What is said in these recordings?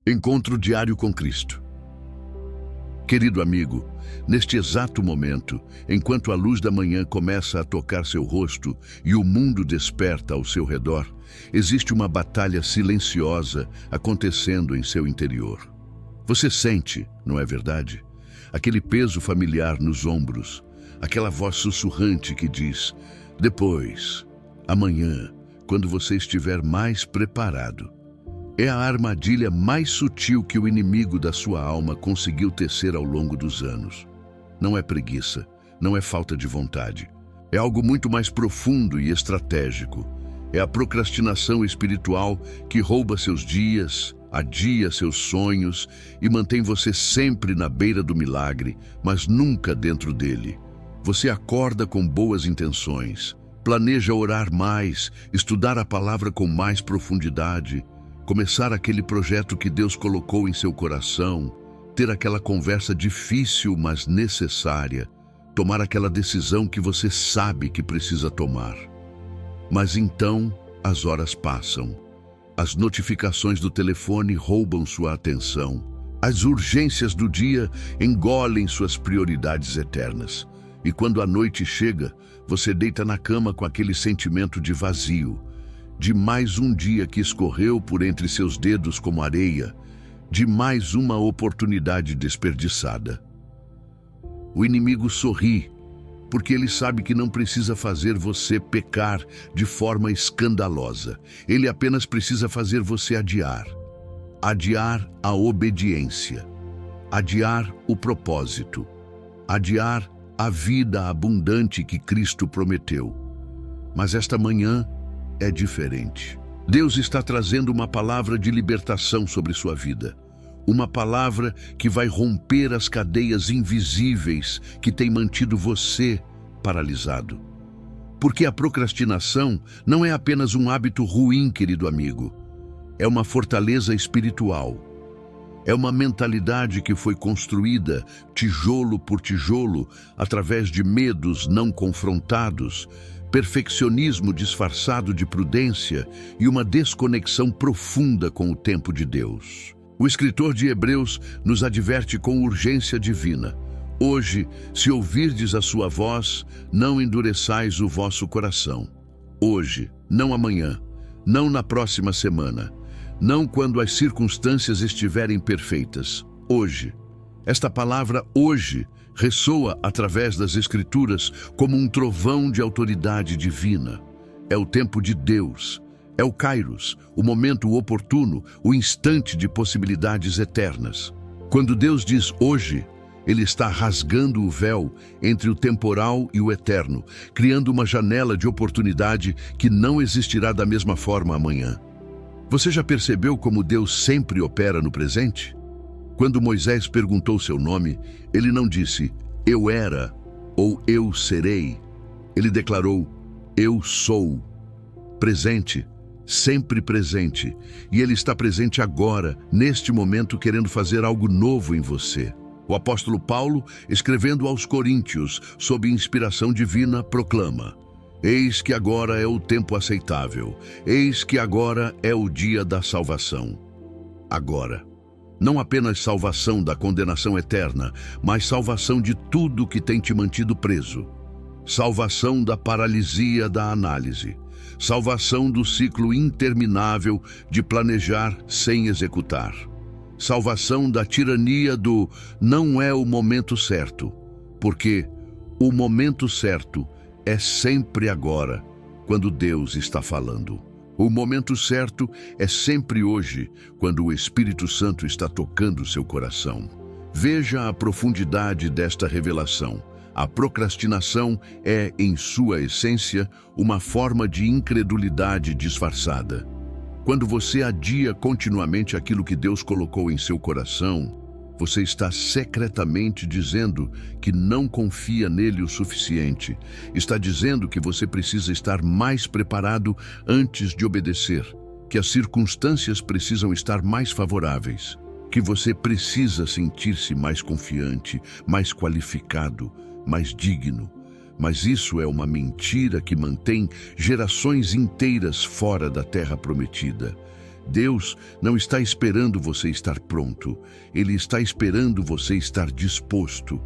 Encontro diário com Cristo. Querido amigo, neste exato momento, enquanto a luz da manhã começa a tocar seu rosto e o mundo desperta ao seu redor, existe uma batalha silenciosa acontecendo em seu interior. Você sente, não é verdade? Aquele peso familiar nos ombros, aquela voz sussurrante que diz: depois, amanhã, quando você estiver mais preparado. É a armadilha mais sutil que o inimigo da sua alma conseguiu tecer ao longo dos anos. Não é preguiça, não é falta de vontade. É algo muito mais profundo e estratégico. É a procrastinação espiritual que rouba seus dias, adia seus sonhos e mantém você sempre na beira do milagre, mas nunca dentro dele. Você acorda com boas intenções, planeja orar mais, estudar a palavra com mais profundidade, começar aquele projeto que Deus colocou em seu coração, ter aquela conversa difícil, mas necessária, tomar aquela decisão que você sabe que precisa tomar. Mas então, as horas passam. As notificações do telefone roubam sua atenção. As urgências do dia engolem suas prioridades eternas. E quando a noite chega, você deita na cama com aquele sentimento de vazio, de mais um dia que escorreu por entre seus dedos como areia, de mais uma oportunidade desperdiçada. O inimigo sorri, porque ele sabe que não precisa fazer você pecar de forma escandalosa. Ele apenas precisa fazer você adiar. Adiar a obediência. Adiar o propósito. Adiar a vida abundante que Cristo prometeu. Mas esta manhã é diferente. Deus está trazendo uma palavra de libertação sobre sua vida. Uma palavra que vai romper as cadeias invisíveis que têm mantido você paralisado. Porque a procrastinação não é apenas um hábito ruim, querido amigo. É uma fortaleza espiritual. É uma mentalidade que foi construída tijolo por tijolo através de medos não confrontados, perfeccionismo disfarçado de prudência e uma desconexão profunda com o tempo de Deus. O escritor de Hebreus nos adverte com urgência divina. Hoje, se ouvirdes a sua voz, não endureçais o vosso coração. Hoje, não amanhã, não na próxima semana, não quando as circunstâncias estiverem perfeitas. Hoje. Esta palavra hoje ressoa através das Escrituras como um trovão de autoridade divina. É o tempo de Deus, é o Kairos, o momento oportuno, o instante de possibilidades eternas. Quando Deus diz hoje, Ele está rasgando o véu entre o temporal e o eterno, criando uma janela de oportunidade que não existirá da mesma forma amanhã. Você já percebeu como Deus sempre opera no presente? Quando Moisés perguntou seu nome, ele não disse, eu era ou eu serei. Ele declarou, eu sou. Presente, sempre presente. E ele está presente agora, neste momento, querendo fazer algo novo em você. O apóstolo Paulo, escrevendo aos Coríntios, sob inspiração divina, proclama, eis que agora é o tempo aceitável. Eis que agora é o dia da salvação. Agora. Não apenas salvação da condenação eterna, mas salvação de tudo que tem te mantido preso. Salvação da paralisia da análise. Salvação do ciclo interminável de planejar sem executar. Salvação da tirania do não é o momento certo, porque o momento certo é sempre agora, quando Deus está falando. O momento certo é sempre hoje, quando o Espírito Santo está tocando seu coração. Veja a profundidade desta revelação. A procrastinação é, em sua essência, uma forma de incredulidade disfarçada. Quando você adia continuamente aquilo que Deus colocou em seu coração, você está secretamente dizendo que não confia nele o suficiente. Está dizendo que você precisa estar mais preparado antes de obedecer, que as circunstâncias precisam estar mais favoráveis, que você precisa sentir-se mais confiante, mais qualificado, mais digno. Mas isso é uma mentira que mantém gerações inteiras fora da terra prometida. Deus não está esperando você estar pronto, Ele está esperando você estar disposto.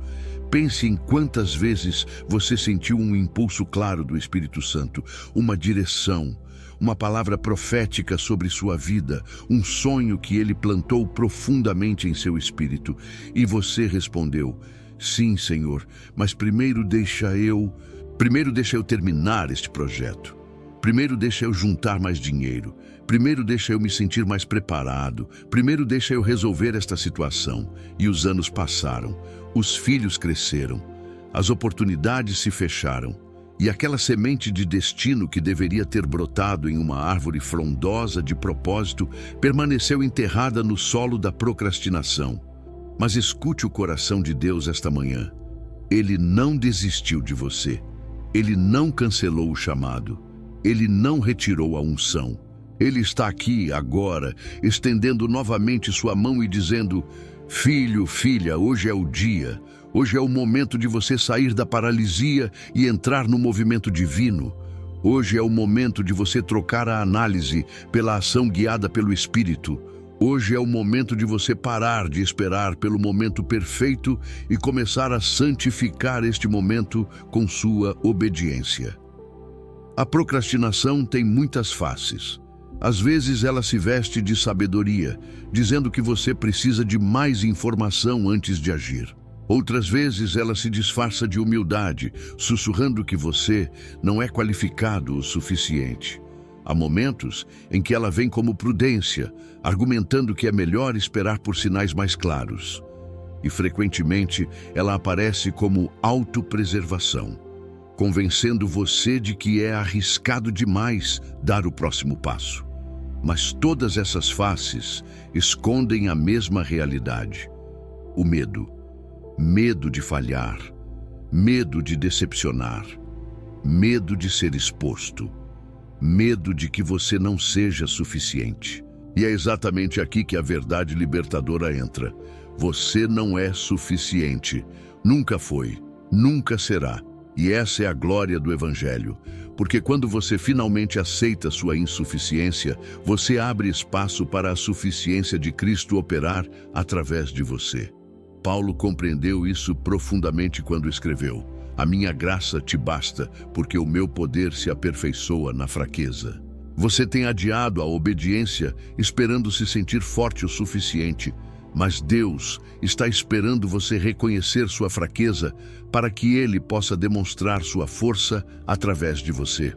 Pense em quantas vezes você sentiu um impulso claro do Espírito Santo, uma direção, uma palavra profética sobre sua vida, um sonho que Ele plantou profundamente em seu espírito, e você respondeu: sim, Senhor, mas primeiro deixa eu terminar este projeto. Primeiro deixa eu juntar mais dinheiro. Primeiro deixa eu me sentir mais preparado. Primeiro deixa eu resolver esta situação. E os anos passaram. Os filhos cresceram. As oportunidades se fecharam. E aquela semente de destino que deveria ter brotado em uma árvore frondosa de propósito permaneceu enterrada no solo da procrastinação. Mas escute o coração de Deus esta manhã. Ele não desistiu de você. Ele não cancelou o chamado. Ele não retirou a unção. Ele está aqui, agora, estendendo novamente sua mão e dizendo: filho, filha, hoje é o dia. Hoje é o momento de você sair da paralisia e entrar no movimento divino. Hoje é o momento de você trocar a análise pela ação guiada pelo Espírito. Hoje é o momento de você parar de esperar pelo momento perfeito e começar a santificar este momento com sua obediência. A procrastinação tem muitas faces. Às vezes ela se veste de sabedoria, dizendo que você precisa de mais informação antes de agir. Outras vezes ela se disfarça de humildade, sussurrando que você não é qualificado o suficiente. Há momentos em que ela vem como prudência, argumentando que é melhor esperar por sinais mais claros. E frequentemente ela aparece como autopreservação, convencendo você de que é arriscado demais dar o próximo passo. Mas todas essas faces escondem a mesma realidade: o medo. Medo de falhar, medo de decepcionar, medo de ser exposto, medo de que você não seja suficiente. E é exatamente aqui que a verdade libertadora entra. Você não é suficiente. Nunca foi, nunca será. E essa é a glória do Evangelho, porque quando você finalmente aceita sua insuficiência, você abre espaço para a suficiência de Cristo operar através de você. Paulo compreendeu isso profundamente quando escreveu: a minha graça te basta, porque o meu poder se aperfeiçoa na fraqueza. Você tem adiado a obediência, esperando se sentir forte o suficiente, mas Deus está esperando você reconhecer sua fraqueza para que Ele possa demonstrar sua força através de você.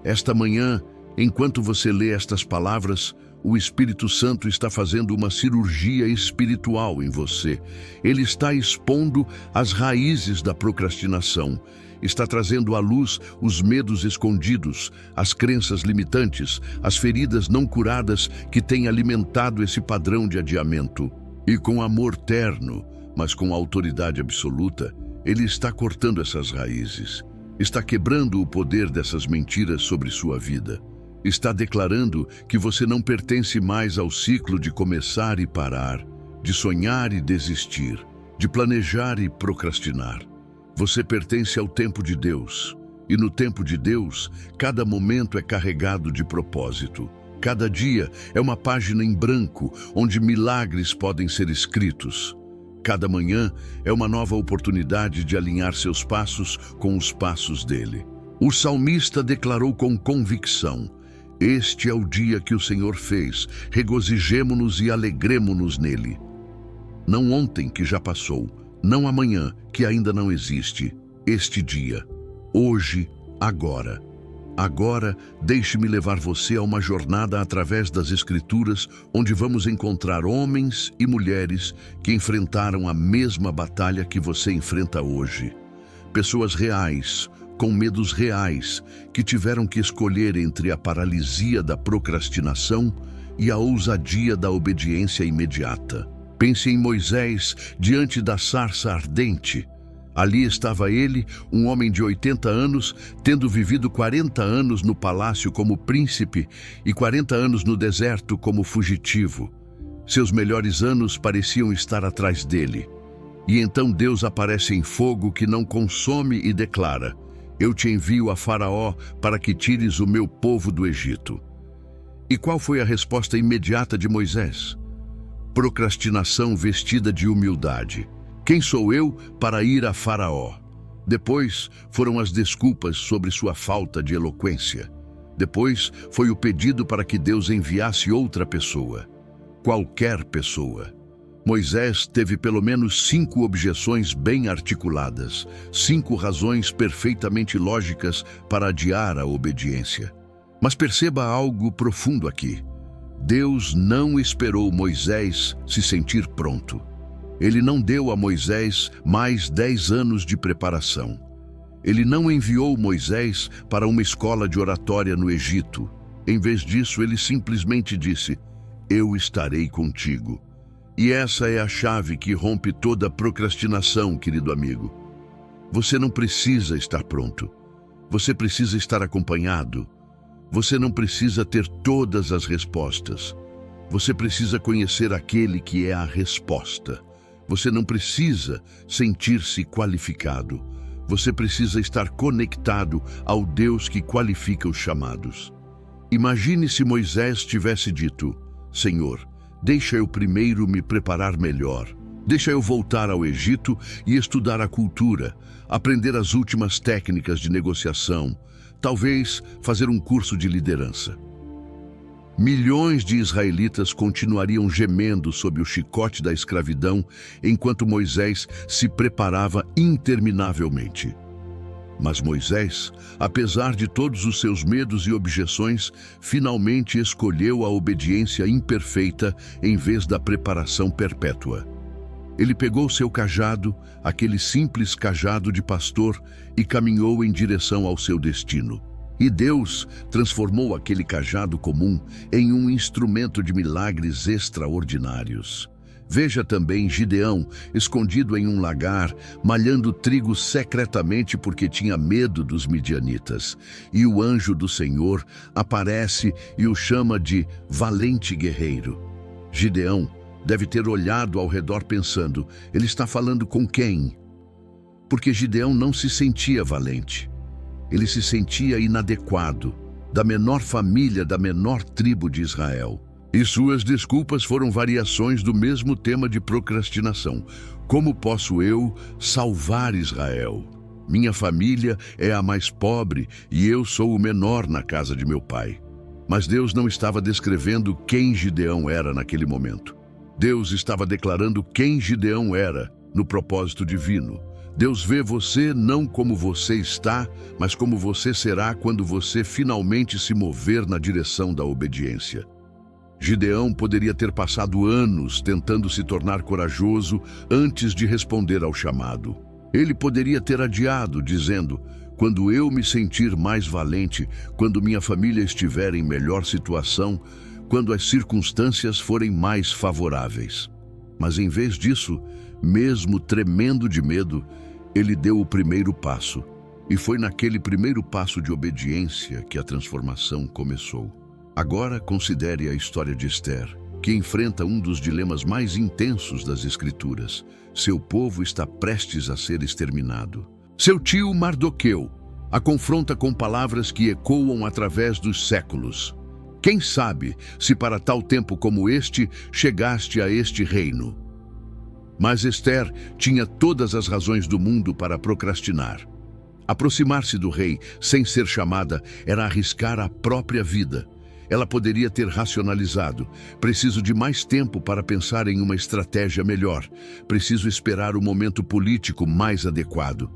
Esta manhã, enquanto você lê estas palavras, o Espírito Santo está fazendo uma cirurgia espiritual em você. Ele está expondo as raízes da procrastinação. Está trazendo à luz os medos escondidos, as crenças limitantes, as feridas não curadas que têm alimentado esse padrão de adiamento. E com amor terno, mas com autoridade absoluta, Ele está cortando essas raízes. Está quebrando o poder dessas mentiras sobre sua vida. Está declarando que você não pertence mais ao ciclo de começar e parar, de sonhar e desistir, de planejar e procrastinar. Você pertence ao tempo de Deus, e no tempo de Deus, cada momento é carregado de propósito. Cada dia é uma página em branco, onde milagres podem ser escritos. Cada manhã é uma nova oportunidade de alinhar seus passos com os passos dele. O salmista declarou com convicção: este é o dia que o Senhor fez, regozijemo-nos e alegremo-nos nele. Não ontem, que já passou, não amanhã, que ainda não existe, este dia, hoje, agora. Agora, deixe-me levar você a uma jornada através das Escrituras, onde vamos encontrar homens e mulheres que enfrentaram a mesma batalha que você enfrenta hoje. Pessoas reais, com medos reais, que tiveram que escolher entre a paralisia da procrastinação e a ousadia da obediência imediata. Pense em Moisés diante da sarça ardente. Ali estava ele, um homem de 80 anos, tendo vivido 40 anos no palácio como príncipe e 40 anos no deserto como fugitivo. Seus melhores anos pareciam estar atrás dele. E então Deus aparece em fogo que não consome e declara: eu te envio a Faraó para que tires o meu povo do Egito. E qual foi a resposta imediata de Moisés? Procrastinação vestida de humildade. Quem sou eu para ir a Faraó? Depois foram as desculpas sobre sua falta de eloquência. Depois foi o pedido para que Deus enviasse outra pessoa. Qualquer pessoa. Moisés teve pelo menos 5 objeções bem articuladas, 5 razões perfeitamente lógicas para adiar a obediência. Mas perceba algo profundo aqui. Deus não esperou Moisés se sentir pronto. Ele não deu a Moisés mais 10 anos de preparação. Ele não enviou Moisés para uma escola de oratória no Egito. Em vez disso, ele simplesmente disse: "Eu estarei contigo." E essa é a chave que rompe toda procrastinação, querido amigo. Você não precisa estar pronto. Você precisa estar acompanhado. Você não precisa ter todas as respostas. Você precisa conhecer aquele que é a resposta. Você não precisa sentir-se qualificado. Você precisa estar conectado ao Deus que qualifica os chamados. Imagine se Moisés tivesse dito: "Senhor, deixa eu primeiro me preparar melhor. Deixa eu voltar ao Egito e estudar a cultura, aprender as últimas técnicas de negociação, talvez fazer um curso de liderança." Milhões de israelitas continuariam gemendo sob o chicote da escravidão enquanto Moisés se preparava interminavelmente. Mas Moisés, apesar de todos os seus medos e objeções, finalmente escolheu a obediência imperfeita em vez da preparação perpétua. Ele pegou seu cajado, aquele simples cajado de pastor, e caminhou em direção ao seu destino. E Deus transformou aquele cajado comum em um instrumento de milagres extraordinários. Veja também Gideão, escondido em um lagar, malhando trigo secretamente porque tinha medo dos midianitas. E o anjo do Senhor aparece e o chama de valente guerreiro. Gideão deve ter olhado ao redor pensando: ele está falando com quem? Porque Gideão não se sentia valente. Ele se sentia inadequado, da menor família, da menor tribo de Israel. E suas desculpas foram variações do mesmo tema de procrastinação. Como posso eu salvar Israel? Minha família é a mais pobre e eu sou o menor na casa de meu pai. Mas Deus não estava descrevendo quem Gideão era naquele momento. Deus estava declarando quem Gideão era no propósito divino. Deus vê você não como você está, mas como você será quando você finalmente se mover na direção da obediência. Gideão poderia ter passado anos tentando se tornar corajoso antes de responder ao chamado. Ele poderia ter adiado, dizendo: "Quando eu me sentir mais valente, quando minha família estiver em melhor situação, quando as circunstâncias forem mais favoráveis." Mas em vez disso, mesmo tremendo de medo, ele deu o primeiro passo. E foi naquele primeiro passo de obediência que a transformação começou. Agora considere a história de Esther, que enfrenta um dos dilemas mais intensos das Escrituras. Seu povo está prestes a ser exterminado. Seu tio Mardoqueu a confronta com palavras que ecoam através dos séculos. Quem sabe se para tal tempo como este chegaste a este reino? Mas Esther tinha todas as razões do mundo para procrastinar. Aproximar-se do rei sem ser chamada era arriscar a própria vida. Ela poderia ter racionalizado: "Preciso de mais tempo para pensar em uma estratégia melhor. Preciso esperar o momento político mais adequado.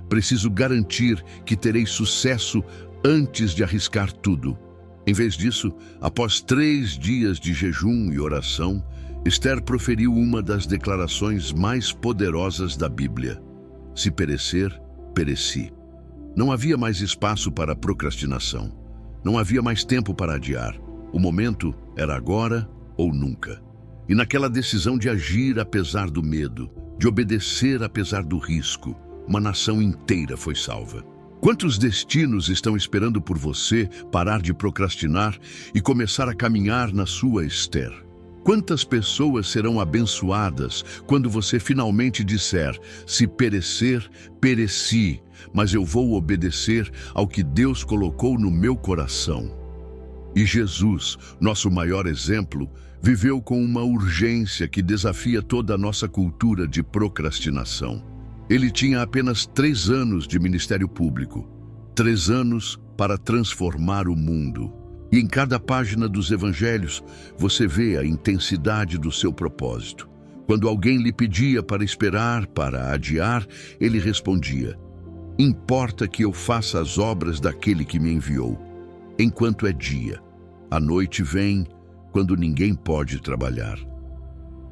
Preciso garantir que terei sucesso antes de arriscar tudo." Em vez disso, após 3 dias de jejum e oração, Esther proferiu uma das declarações mais poderosas da Bíblia: "Se perecer, pereci." Não havia mais espaço para procrastinação. Não havia mais tempo para adiar. O momento era agora ou nunca. E naquela decisão de agir apesar do medo, de obedecer apesar do risco, uma nação inteira foi salva. Quantos destinos estão esperando por você parar de procrastinar e começar a caminhar na sua Esther? Quantas pessoas serão abençoadas quando você finalmente disser: "Se perecer, pereci, mas eu vou obedecer ao que Deus colocou no meu coração"? E Jesus, nosso maior exemplo, viveu com uma urgência que desafia toda a nossa cultura de procrastinação. Ele tinha apenas 3 anos de ministério público, 3 anos para transformar o mundo. E em cada página dos evangelhos, você vê a intensidade do seu propósito. Quando alguém lhe pedia para esperar, para adiar, ele respondia: importa que eu faça as obras daquele que me enviou, enquanto é dia. A noite vem, quando ninguém pode trabalhar.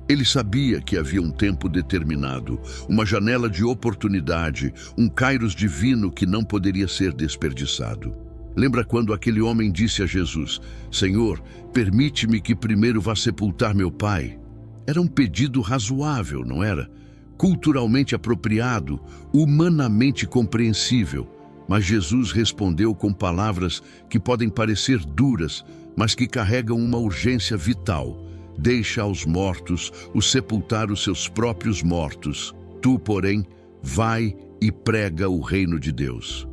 Ele sabia que havia um tempo determinado, uma janela de oportunidade, um kairos divino que não poderia ser desperdiçado. Lembra quando aquele homem disse a Jesus: Senhor, permite-me que primeiro vá sepultar meu pai? Era um pedido razoável, não era? Culturalmente apropriado, humanamente compreensível. Mas Jesus respondeu com palavras que podem parecer duras, mas que carregam uma urgência vital. Deixa aos mortos o sepultar os seus próprios mortos. Tu, porém, vai e prega o reino de Deus.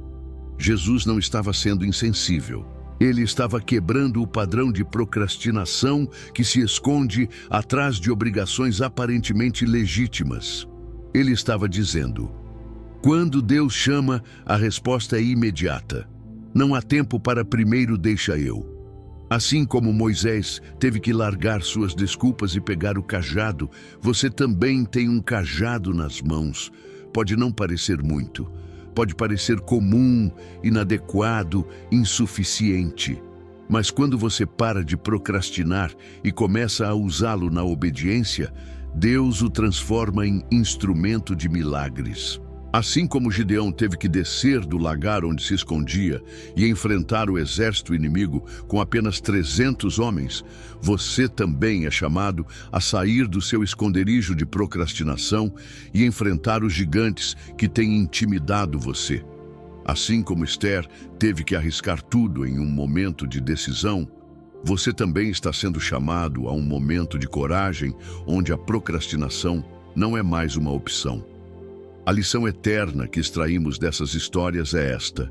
Jesus não estava sendo insensível. Ele estava quebrando o padrão de procrastinação que se esconde atrás de obrigações aparentemente legítimas. Ele estava dizendo: quando Deus chama, a resposta é imediata. Não há tempo para primeiro deixa eu. Assim como Moisés teve que largar suas desculpas e pegar o cajado, você também tem um cajado nas mãos. Pode não parecer muito. Pode parecer comum, inadequado, insuficiente. Mas quando você para de procrastinar e começa a usá-lo na obediência, Deus o transforma em instrumento de milagres. Assim como Gideão teve que descer do lagar onde se escondia e enfrentar o exército inimigo com apenas 300 homens, você também é chamado a sair do seu esconderijo de procrastinação e enfrentar os gigantes que têm intimidado você. Assim como Esther teve que arriscar tudo em um momento de decisão, você também está sendo chamado a um momento de coragem onde a procrastinação não é mais uma opção. A lição eterna que extraímos dessas histórias é esta: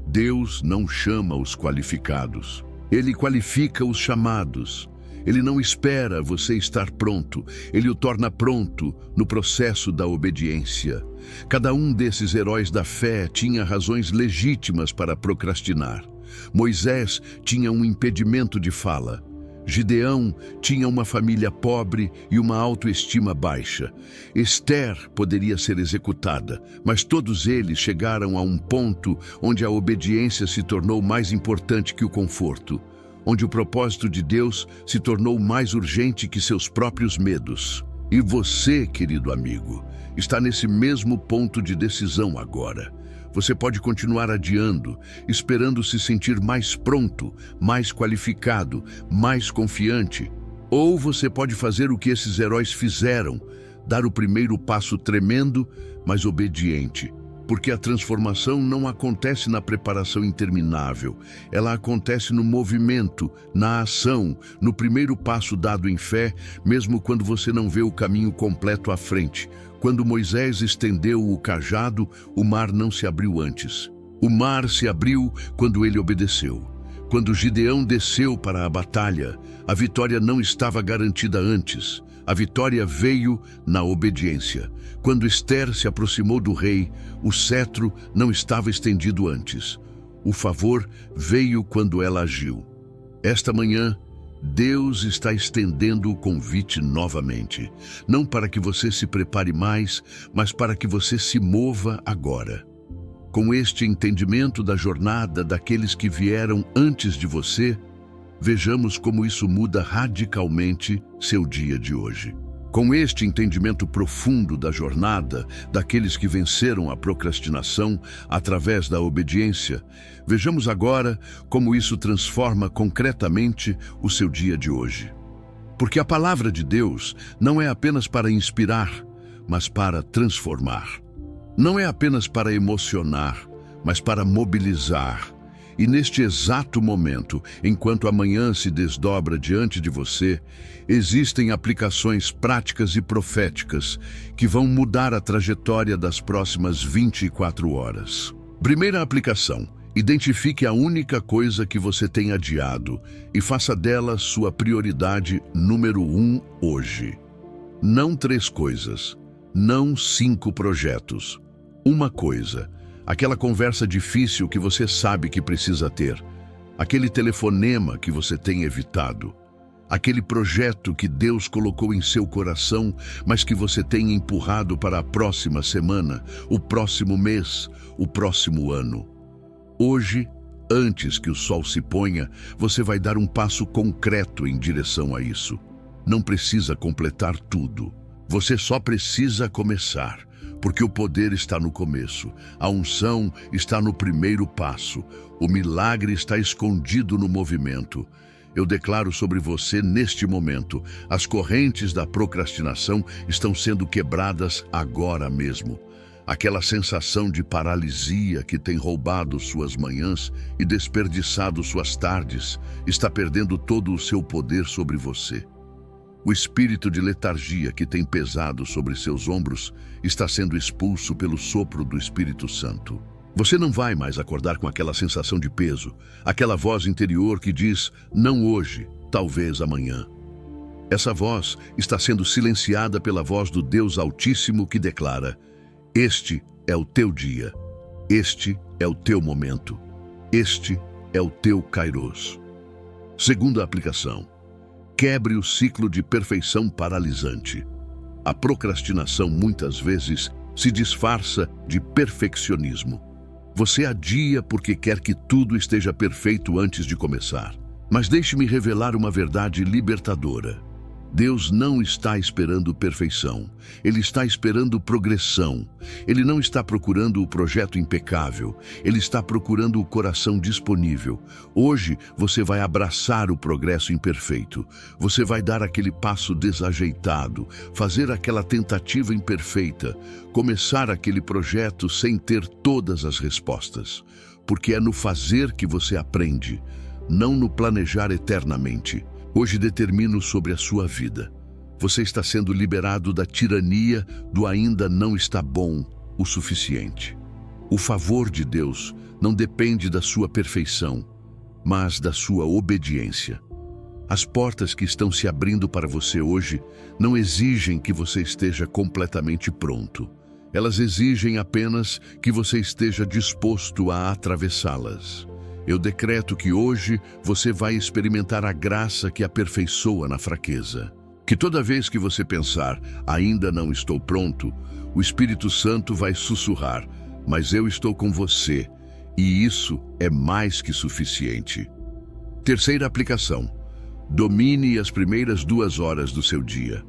Deus não chama os qualificados, Ele qualifica os chamados. Ele não espera você estar pronto, Ele o torna pronto no processo da obediência. Cada um desses heróis da fé tinha razões legítimas para procrastinar. Moisés tinha um impedimento de fala. Gideão tinha uma família pobre e uma autoestima baixa. Esther poderia ser executada, mas todos eles chegaram a um ponto onde a obediência se tornou mais importante que o conforto, onde o propósito de Deus se tornou mais urgente que seus próprios medos. E você, querido amigo, está nesse mesmo ponto de decisão agora. Você pode continuar adiando, esperando se sentir mais pronto, mais qualificado, mais confiante. Ou você pode fazer o que esses heróis fizeram, dar o primeiro passo tremendo, mas obediente. Porque a transformação não acontece na preparação interminável. Ela acontece no movimento, na ação, no primeiro passo dado em fé, mesmo quando você não vê o caminho completo à frente. Quando Moisés estendeu o cajado, o mar não se abriu antes. O mar se abriu quando ele obedeceu. Quando Gideão desceu para a batalha, a vitória não estava garantida antes. A vitória veio na obediência. Quando Esther se aproximou do rei, o cetro não estava estendido antes. O favor veio quando ela agiu. Esta manhã, Deus está estendendo o convite novamente. Não para que você se prepare mais, mas para que você se mova agora. Com este entendimento da jornada daqueles que vieram antes de você, vejamos como isso muda radicalmente seu dia de hoje. Com este entendimento profundo da jornada daqueles que venceram a procrastinação através da obediência, vejamos agora como isso transforma concretamente o seu dia de hoje. Porque a palavra de Deus não é apenas para inspirar, mas para transformar. Não é apenas para emocionar, mas para mobilizar. E neste exato momento, enquanto amanhã se desdobra diante de você, existem aplicações práticas e proféticas que vão mudar a trajetória das próximas 24 horas. Primeira aplicação: Identifique a única coisa que você tem adiado e faça dela sua prioridade número 1 hoje. Não 3 coisas, não 5 projetos. Uma coisa, aquela conversa difícil que você sabe que precisa ter, aquele telefonema que você tem evitado, aquele projeto que Deus colocou em seu coração, mas que você tem empurrado para a próxima semana, o próximo mês, o próximo ano. Hoje, antes que o sol se ponha, você vai dar um passo concreto em direção a isso. Não precisa completar tudo. Você só precisa começar, porque o poder está no começo. A unção está no primeiro passo. O milagre está escondido no movimento. Eu declaro sobre você neste momento, as correntes da procrastinação estão sendo quebradas agora mesmo. Aquela sensação de paralisia que tem roubado suas manhãs e desperdiçado suas tardes está perdendo todo o seu poder sobre você. O espírito de letargia que tem pesado sobre seus ombros está sendo expulso pelo sopro do Espírito Santo. Você não vai mais acordar com aquela sensação de peso, aquela voz interior que diz, não hoje, talvez amanhã. Essa voz está sendo silenciada pela voz do Deus Altíssimo que declara, este é o teu dia, este é o teu momento, este é o teu kairos. Segunda aplicação. Quebre o ciclo de perfeição paralisante. A procrastinação muitas vezes se disfarça de perfeccionismo. Você adia porque quer que tudo esteja perfeito antes de começar. Mas deixe-me revelar uma verdade libertadora. Deus não está esperando perfeição. Ele está esperando progressão. Ele não está procurando o projeto impecável. Ele está procurando o coração disponível. Hoje, você vai abraçar o progresso imperfeito. Você vai dar aquele passo desajeitado, fazer aquela tentativa imperfeita, começar aquele projeto sem ter todas as respostas. Porque é no fazer que você aprende, não no planejar eternamente. Hoje determino sobre a sua vida. Você está sendo liberado da tirania do ainda não está bom o suficiente. O favor de Deus não depende da sua perfeição, mas da sua obediência. As portas que estão se abrindo para você hoje não exigem que você esteja completamente pronto. Elas exigem apenas que você esteja disposto a atravessá-las. Eu decreto que hoje você vai experimentar a graça que aperfeiçoa na fraqueza. Que toda vez que você pensar, ainda não estou pronto, o Espírito Santo vai sussurrar, mas eu estou com você, e isso é mais que suficiente. Terceira aplicação. Domine as primeiras 2 horas do seu dia.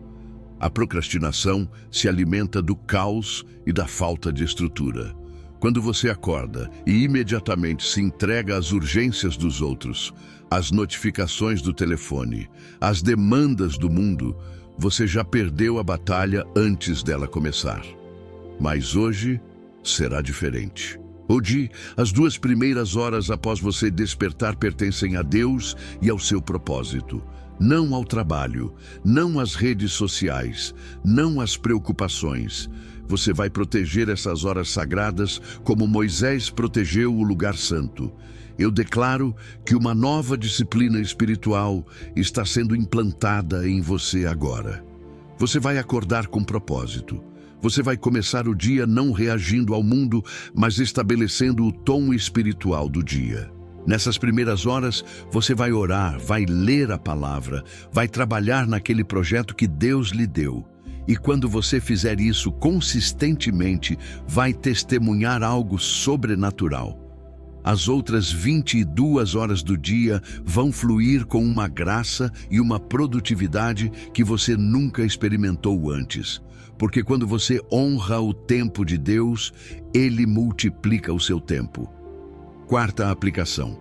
A procrastinação se alimenta do caos e da falta de estrutura. Quando você acorda e imediatamente se entrega às urgências dos outros, às notificações do telefone, às demandas do mundo, você já perdeu a batalha antes dela começar. Mas hoje será diferente. Hoje, as 2 primeiras horas após você despertar pertencem a Deus e ao seu propósito. Não ao trabalho, não às redes sociais, não às preocupações. Você vai proteger essas horas sagradas como Moisés protegeu o lugar santo. Eu declaro que uma nova disciplina espiritual está sendo implantada em você agora. Você vai acordar com propósito. Você vai começar o dia não reagindo ao mundo, mas estabelecendo o tom espiritual do dia. Nessas primeiras horas, você vai orar, vai ler a palavra, vai trabalhar naquele projeto que Deus lhe deu. E quando você fizer isso consistentemente, vai testemunhar algo sobrenatural. As outras 22 horas do dia vão fluir com uma graça e uma produtividade que você nunca experimentou antes. Porque quando você honra o tempo de Deus, Ele multiplica o seu tempo. Quarta aplicação.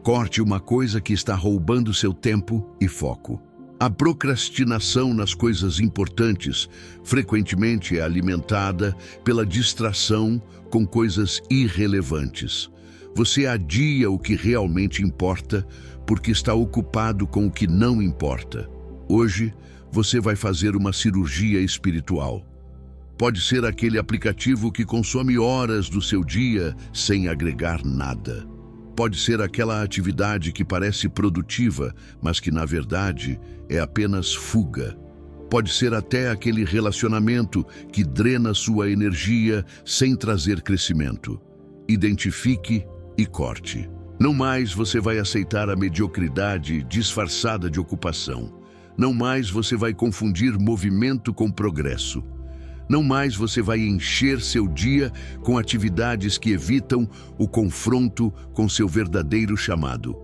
Corte uma coisa que está roubando seu tempo e foco. A procrastinação nas coisas importantes frequentemente é alimentada pela distração com coisas irrelevantes. Você adia o que realmente importa porque está ocupado com o que não importa. Hoje, você vai fazer uma cirurgia espiritual. Pode ser aquele aplicativo que consome horas do seu dia sem agregar nada. Pode ser aquela atividade que parece produtiva, mas que na verdade é apenas fuga. Pode ser até aquele relacionamento que drena sua energia sem trazer crescimento. Identifique e corte. Não mais você vai aceitar a mediocridade disfarçada de ocupação. Não mais você vai confundir movimento com progresso. Não mais você vai encher seu dia com atividades que evitam o confronto com seu verdadeiro chamado.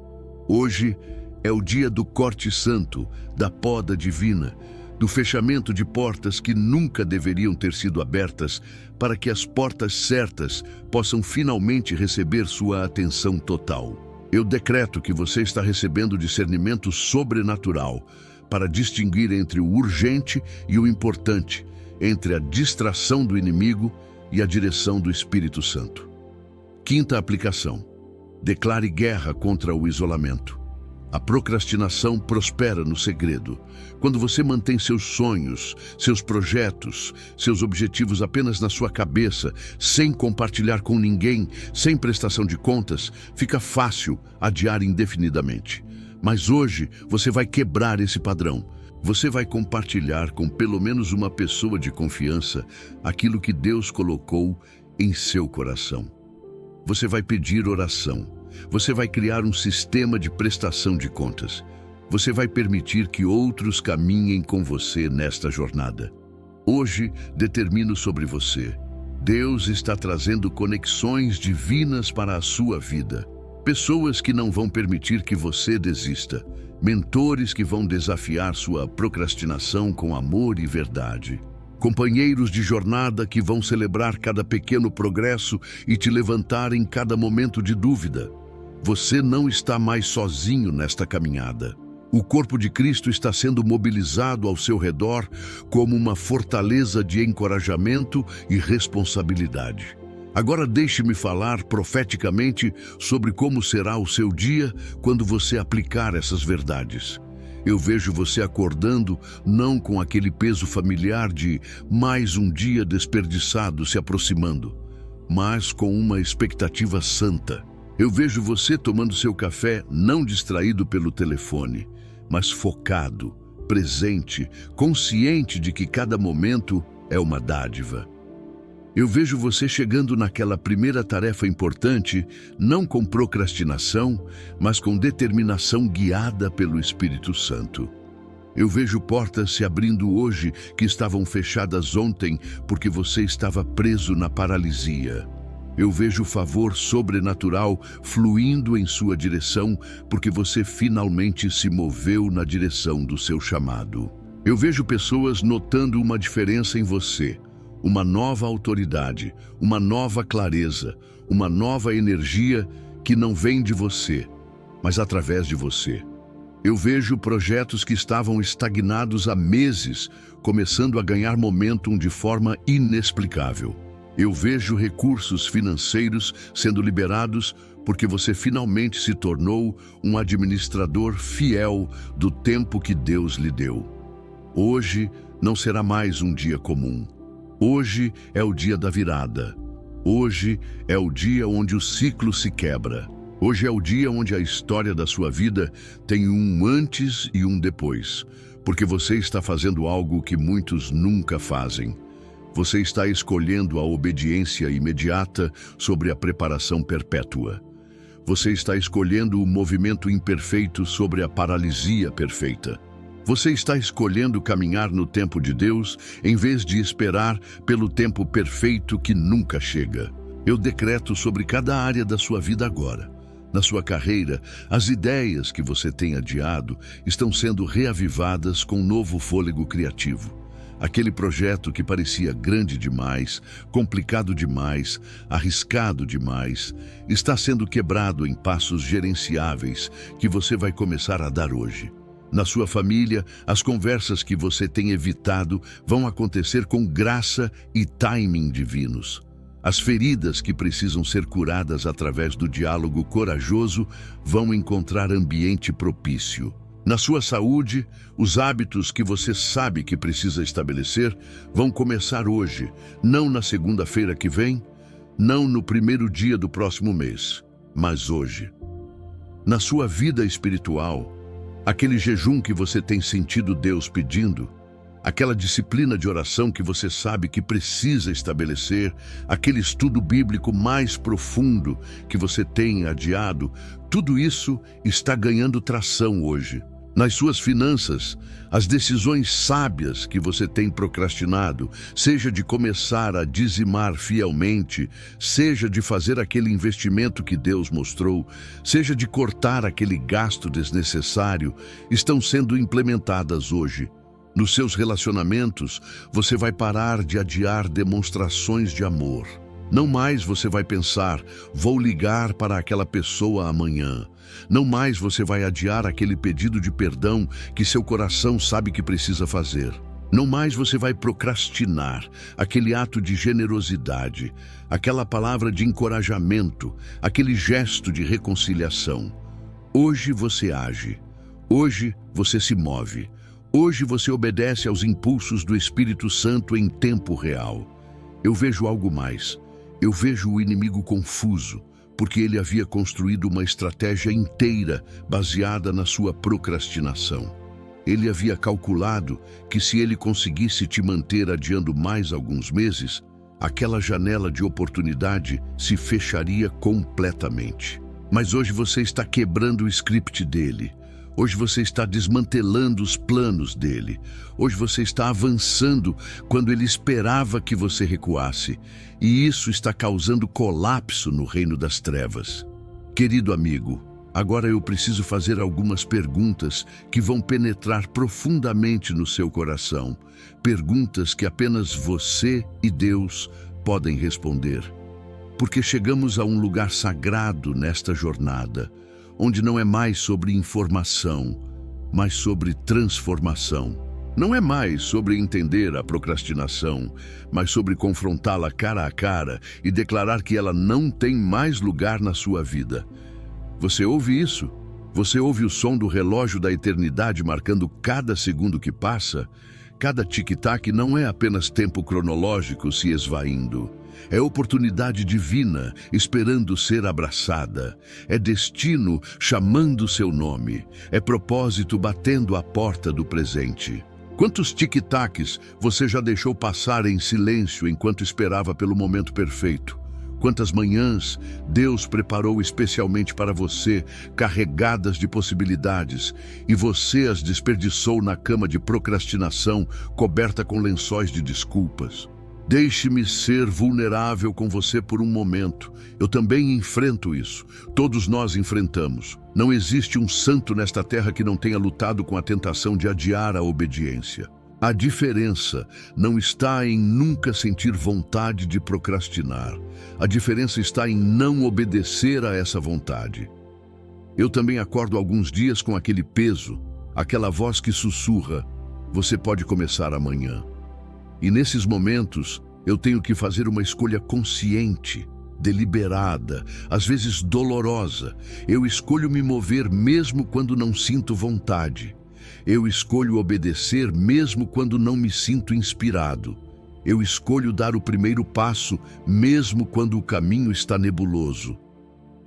Hoje é o dia do corte santo, da poda divina, do fechamento de portas que nunca deveriam ter sido abertas, para que as portas certas possam finalmente receber sua atenção total. Eu decreto que você está recebendo discernimento sobrenatural para distinguir entre o urgente e o importante, entre a distração do inimigo e a direção do Espírito Santo. Quinta aplicação: declare guerra contra o isolamento. A procrastinação prospera no segredo. Quando você mantém seus sonhos, seus projetos, seus objetivos apenas na sua cabeça, sem compartilhar com ninguém, sem prestação de contas, fica fácil adiar indefinidamente. Mas hoje você vai quebrar esse padrão. Você vai compartilhar com pelo menos uma pessoa de confiança aquilo que Deus colocou em seu coração. Você vai pedir oração. Você vai criar um sistema de prestação de contas. Você vai permitir que outros caminhem com você nesta jornada. Hoje, determino sobre você: Deus está trazendo conexões divinas para a sua vida. Pessoas que não vão permitir que você desista. Mentores que vão desafiar sua procrastinação com amor e verdade. Companheiros de jornada que vão celebrar cada pequeno progresso e te levantar em cada momento de dúvida. Você não está mais sozinho nesta caminhada. O corpo de Cristo está sendo mobilizado ao seu redor como uma fortaleza de encorajamento e responsabilidade. Agora deixe-me falar profeticamente sobre como será o seu dia quando você aplicar essas verdades. Eu vejo você acordando não com aquele peso familiar de mais um dia desperdiçado se aproximando, mas com uma expectativa santa. Eu vejo você tomando seu café não distraído pelo telefone, mas focado, presente, consciente de que cada momento é uma dádiva. Eu vejo você chegando naquela primeira tarefa importante, não com procrastinação, mas com determinação guiada pelo Espírito Santo. Eu vejo portas se abrindo hoje que estavam fechadas ontem porque você estava preso na paralisia. Eu vejo favor sobrenatural fluindo em sua direção porque você finalmente se moveu na direção do seu chamado. Eu vejo pessoas notando uma diferença em você. Uma nova autoridade, uma nova clareza, uma nova energia que não vem de você, mas através de você. Eu vejo projetos que estavam estagnados há meses, começando a ganhar momentum de forma inexplicável. Eu vejo recursos financeiros sendo liberados porque você finalmente se tornou um administrador fiel do tempo que Deus lhe deu. Hoje não será mais um dia comum. Hoje é o dia da virada. Hoje é o dia onde o ciclo se quebra. Hoje é o dia onde a história da sua vida tem um antes e um depois, porque você está fazendo algo que muitos nunca fazem. Você está escolhendo a obediência imediata sobre a preparação perpétua. Você está escolhendo o movimento imperfeito sobre a paralisia perfeita. Você está escolhendo caminhar no tempo de Deus em vez de esperar pelo tempo perfeito que nunca chega. Eu decreto sobre cada área da sua vida agora. Na sua carreira, as ideias que você tem adiado estão sendo reavivadas com novo fôlego criativo. Aquele projeto que parecia grande demais, complicado demais, arriscado demais, está sendo quebrado em passos gerenciáveis que você vai começar a dar hoje. Na sua família, as conversas que você tem evitado vão acontecer com graça e timing divinos. As feridas que precisam ser curadas através do diálogo corajoso vão encontrar ambiente propício. Na sua saúde, os hábitos que você sabe que precisa estabelecer vão começar hoje, não na segunda-feira que vem, não no primeiro dia do próximo mês, mas hoje. Na sua vida espiritual, aquele jejum que você tem sentido Deus pedindo, aquela disciplina de oração que você sabe que precisa estabelecer, aquele estudo bíblico mais profundo que você tem adiado, tudo isso está ganhando tração hoje. Nas suas finanças, as decisões sábias que você tem procrastinado, seja de começar a dizimar fielmente, seja de fazer aquele investimento que Deus mostrou, seja de cortar aquele gasto desnecessário, estão sendo implementadas hoje. Nos seus relacionamentos, você vai parar de adiar demonstrações de amor. Não mais você vai pensar, vou ligar para aquela pessoa amanhã. Não mais você vai adiar aquele pedido de perdão que seu coração sabe que precisa fazer. Não mais você vai procrastinar aquele ato de generosidade, aquela palavra de encorajamento, aquele gesto de reconciliação. Hoje você age. Hoje você se move. Hoje você obedece aos impulsos do Espírito Santo em tempo real. Eu vejo algo mais. Eu vejo o inimigo confuso, porque ele havia construído uma estratégia inteira baseada na sua procrastinação. Ele havia calculado que se ele conseguisse te manter adiando mais alguns meses, aquela janela de oportunidade se fecharia completamente. Mas hoje você está quebrando o script dele. Hoje você está desmantelando os planos dele. Hoje você está avançando quando ele esperava que você recuasse. E isso está causando colapso no reino das trevas. Querido amigo, agora eu preciso fazer algumas perguntas que vão penetrar profundamente no seu coração. Perguntas que apenas você e Deus podem responder. Porque chegamos a um lugar sagrado nesta jornada, onde não é mais sobre informação, mas sobre transformação. Não é mais sobre entender a procrastinação, mas sobre confrontá-la cara a cara e declarar que ela não tem mais lugar na sua vida. Você ouve isso? Você ouve o som do relógio da eternidade marcando cada segundo que passa? Cada tic-tac não é apenas tempo cronológico se esvaindo. É oportunidade divina esperando ser abraçada. É destino chamando seu nome. É propósito batendo à porta do presente. Quantos tic-tacs você já deixou passar em silêncio enquanto esperava pelo momento perfeito? Quantas manhãs Deus preparou especialmente para você, carregadas de possibilidades, e você as desperdiçou na cama de procrastinação, coberta com lençóis de desculpas. Deixe-me ser vulnerável com você por um momento. Eu também enfrento isso. Todos nós enfrentamos. Não existe um santo nesta terra que não tenha lutado com a tentação de adiar a obediência. A diferença não está em nunca sentir vontade de procrastinar. A diferença está em não obedecer a essa vontade. Eu também acordo alguns dias com aquele peso, aquela voz que sussurra: você pode começar amanhã. E nesses momentos, eu tenho que fazer uma escolha consciente, deliberada, às vezes dolorosa. Eu escolho me mover mesmo quando não sinto vontade. Eu escolho obedecer mesmo quando não me sinto inspirado. Eu escolho dar o primeiro passo mesmo quando o caminho está nebuloso.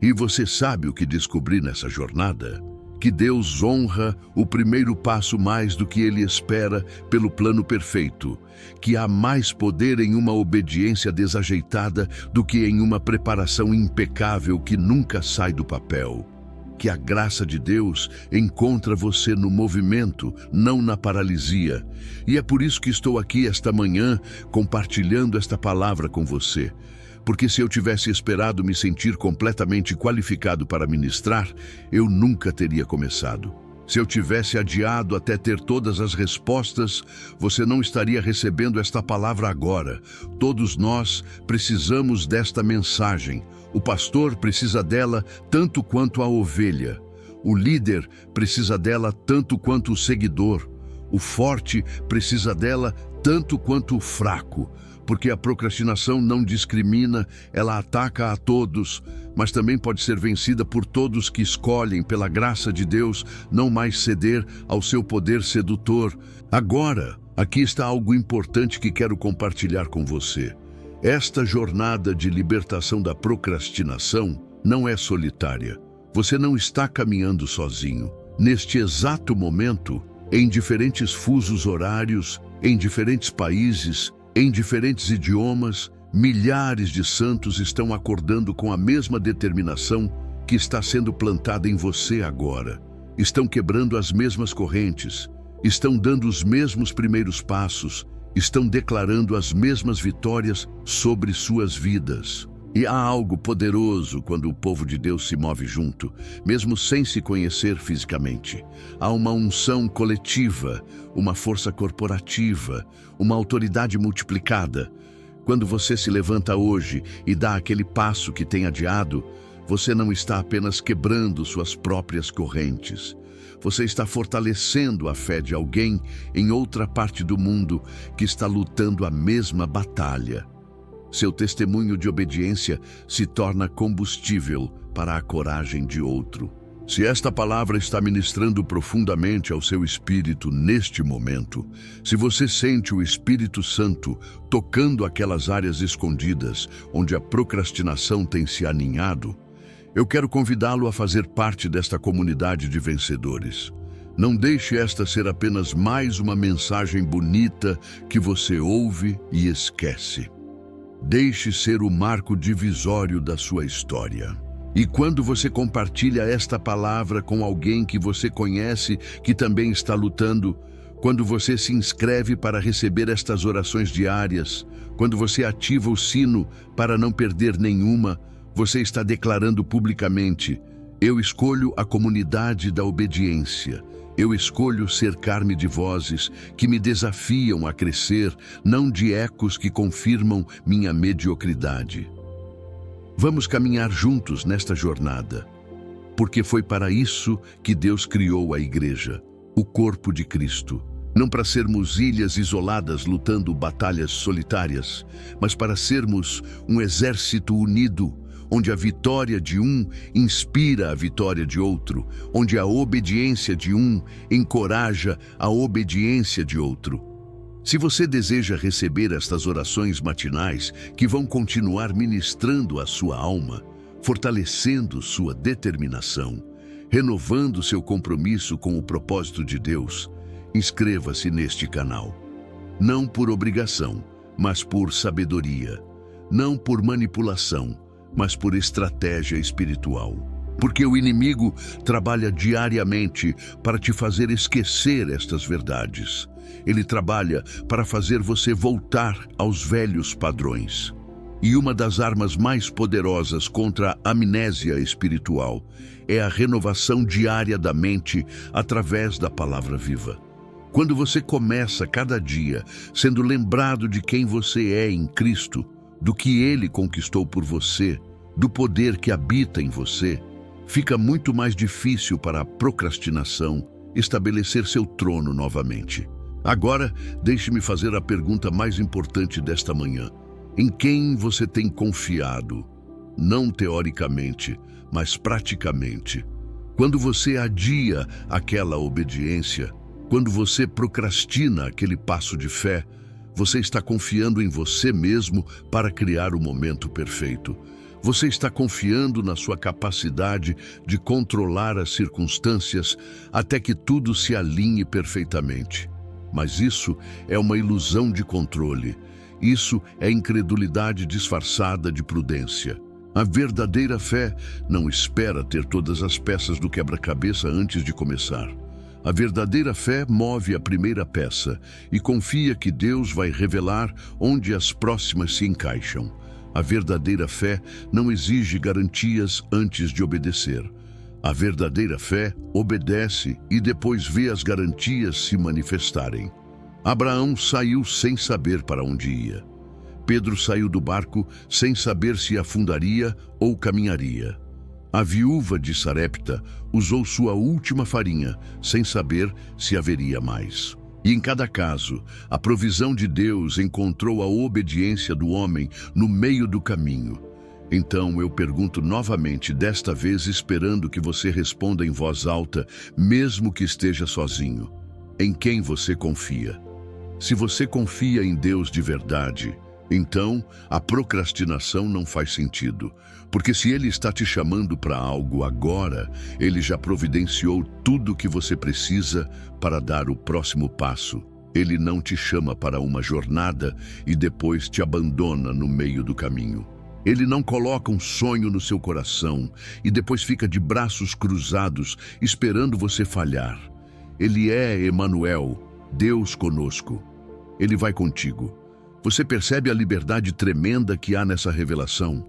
E você sabe o que descobri nessa jornada? Que Deus honra o primeiro passo mais do que Ele espera pelo plano perfeito, que há mais poder em uma obediência desajeitada do que em uma preparação impecável que nunca sai do papel. Que a graça de Deus encontra você no movimento, não na paralisia. E é por isso que estou aqui esta manhã compartilhando esta palavra com você. Porque se eu tivesse esperado me sentir completamente qualificado para ministrar, eu nunca teria começado. Se eu tivesse adiado até ter todas as respostas, você não estaria recebendo esta palavra agora. Todos nós precisamos desta mensagem. O pastor precisa dela tanto quanto a ovelha. O líder precisa dela tanto quanto o seguidor. O forte precisa dela tanto quanto o fraco. Porque a procrastinação não discrimina, ela ataca a todos, mas também pode ser vencida por todos que escolhem, pela graça de Deus, não mais ceder ao seu poder sedutor. Agora, aqui está algo importante que quero compartilhar com você. Esta jornada de libertação da procrastinação não é solitária. Você não está caminhando sozinho. Neste exato momento, em diferentes fusos horários, em diferentes países, em diferentes idiomas, milhares de santos estão acordando com a mesma determinação que está sendo plantada em você agora. Estão quebrando as mesmas correntes, estão dando os mesmos primeiros passos, estão declarando as mesmas vitórias sobre suas vidas. E há algo poderoso quando o povo de Deus se move junto, mesmo sem se conhecer fisicamente. Há uma unção coletiva, uma força corporativa, uma autoridade multiplicada. Quando você se levanta hoje e dá aquele passo que tem adiado, você não está apenas quebrando suas próprias correntes. Você está fortalecendo a fé de alguém em outra parte do mundo que está lutando a mesma batalha. Seu testemunho de obediência se torna combustível para a coragem de outro. Se esta palavra está ministrando profundamente ao seu espírito neste momento, se você sente o Espírito Santo tocando aquelas áreas escondidas onde a procrastinação tem se aninhado, eu quero convidá-lo a fazer parte desta comunidade de vencedores. Não deixe esta ser apenas mais uma mensagem bonita que você ouve e esquece. Deixe ser o marco divisório da sua história. E quando você compartilha esta palavra com alguém que você conhece, que também está lutando, quando você se inscreve para receber estas orações diárias, quando você ativa o sino para não perder nenhuma, você está declarando publicamente: eu escolho a comunidade da obediência. Eu escolho cercar-me de vozes que me desafiam a crescer, não de ecos que confirmam minha mediocridade. Vamos caminhar juntos nesta jornada, porque foi para isso que Deus criou a igreja, o corpo de Cristo. Não para sermos ilhas isoladas lutando batalhas solitárias, mas para sermos um exército unido, onde a vitória de um inspira a vitória de outro, onde a obediência de um encoraja a obediência de outro. Se você deseja receber estas orações matinais que vão continuar ministrando a sua alma, fortalecendo sua determinação, renovando seu compromisso com o propósito de Deus, inscreva-se neste canal. Não por obrigação, mas por sabedoria. Não por manipulação, mas por estratégia espiritual. Porque o inimigo trabalha diariamente para te fazer esquecer estas verdades. Ele trabalha para fazer você voltar aos velhos padrões. E uma das armas mais poderosas contra a amnésia espiritual é a renovação diária da mente através da palavra viva. Quando você começa cada dia sendo lembrado de quem você é em Cristo, do que Ele conquistou por você, do poder que habita em você, fica muito mais difícil para a procrastinação estabelecer seu trono novamente. Agora, deixe-me fazer a pergunta mais importante desta manhã. Em quem você tem confiado? Não teoricamente, mas praticamente. Quando você adia aquela obediência, quando você procrastina aquele passo de fé, você está confiando em você mesmo para criar o momento perfeito. Você está confiando na sua capacidade de controlar as circunstâncias até que tudo se alinhe perfeitamente. Mas isso é uma ilusão de controle. Isso é incredulidade disfarçada de prudência. A verdadeira fé não espera ter todas as peças do quebra-cabeça antes de começar. A verdadeira fé move a primeira peça e confia que Deus vai revelar onde as próximas se encaixam. A verdadeira fé não exige garantias antes de obedecer. A verdadeira fé obedece e depois vê as garantias se manifestarem. Abraão saiu sem saber para onde ia. Pedro saiu do barco sem saber se afundaria ou caminharia. A viúva de Sarepta usou sua última farinha sem saber se haveria mais. E em cada caso, a provisão de Deus encontrou a obediência do homem no meio do caminho. Então eu pergunto novamente, desta vez esperando que você responda em voz alta, mesmo que esteja sozinho. Em quem você confia? Se você confia em Deus de verdade, Então, a procrastinação não faz sentido, porque se ele está te chamando para algo agora, ele já providenciou tudo o que você precisa para dar o próximo passo. Ele não te chama para uma jornada e depois te abandona no meio do caminho. Ele não coloca um sonho no seu coração e depois fica de braços cruzados esperando você falhar. Ele é Emanuel, Deus conosco. Ele vai contigo. Você percebe a liberdade tremenda que há nessa revelação?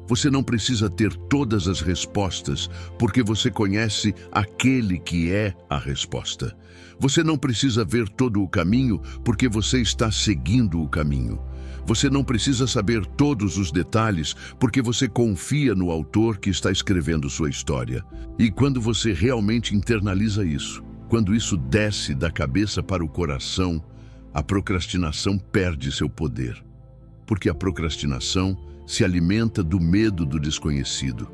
Você não precisa ter todas as respostas, porque você conhece aquele que é a resposta. Você não precisa ver todo o caminho, porque você está seguindo o caminho. Você não precisa saber todos os detalhes, porque você confia no autor que está escrevendo sua história. E quando você realmente internaliza isso, quando isso desce da cabeça para o coração, a procrastinação perde seu poder. Porque a procrastinação se alimenta do medo do desconhecido.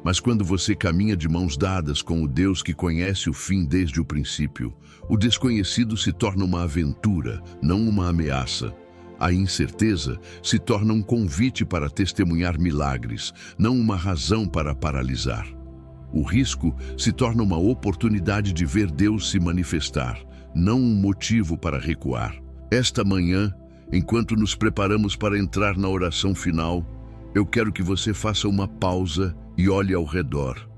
Mas quando você caminha de mãos dadas com o Deus que conhece o fim desde o princípio, o desconhecido se torna uma aventura, não uma ameaça. A incerteza se torna um convite para testemunhar milagres, não uma razão para paralisar. O risco se torna uma oportunidade de ver Deus se manifestar, não um motivo para recuar. Esta manhã, enquanto nos preparamos para entrar na oração final, eu quero que você faça uma pausa e olhe ao redor.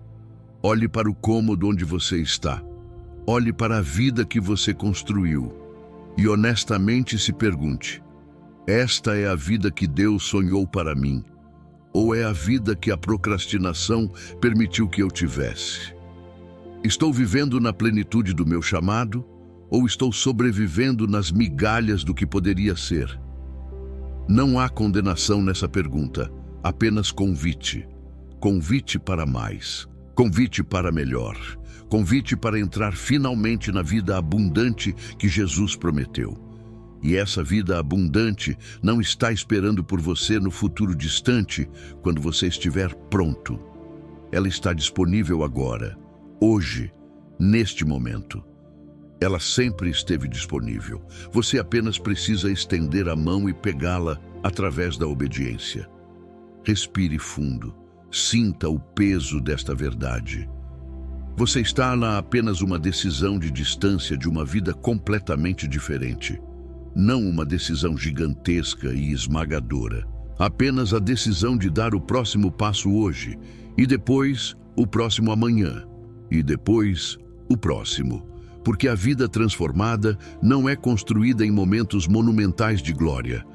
Olhe para o cômodo onde você está. Olhe para a vida que você construiu. E honestamente se pergunte: esta é a vida que Deus sonhou para mim? Ou é a vida que a procrastinação permitiu que eu tivesse? Estou vivendo na plenitude do meu chamado? Ou estou sobrevivendo nas migalhas do que poderia ser? Não há condenação nessa pergunta, apenas convite. Convite para mais, convite para melhor, convite para entrar finalmente na vida abundante que Jesus prometeu. E essa vida abundante não está esperando por você no futuro distante, quando você estiver pronto. Ela está disponível agora, hoje, neste momento. Ela sempre esteve disponível. Você apenas precisa estender a mão e pegá-la através da obediência. Respire fundo. Sinta o peso desta verdade. Você está a apenas uma decisão de distância de uma vida completamente diferente. Não uma decisão gigantesca e esmagadora. Apenas a decisão de dar o próximo passo hoje, e depois o próximo amanhã, e depois o próximo. Porque a vida transformada não é construída em momentos monumentais de glória.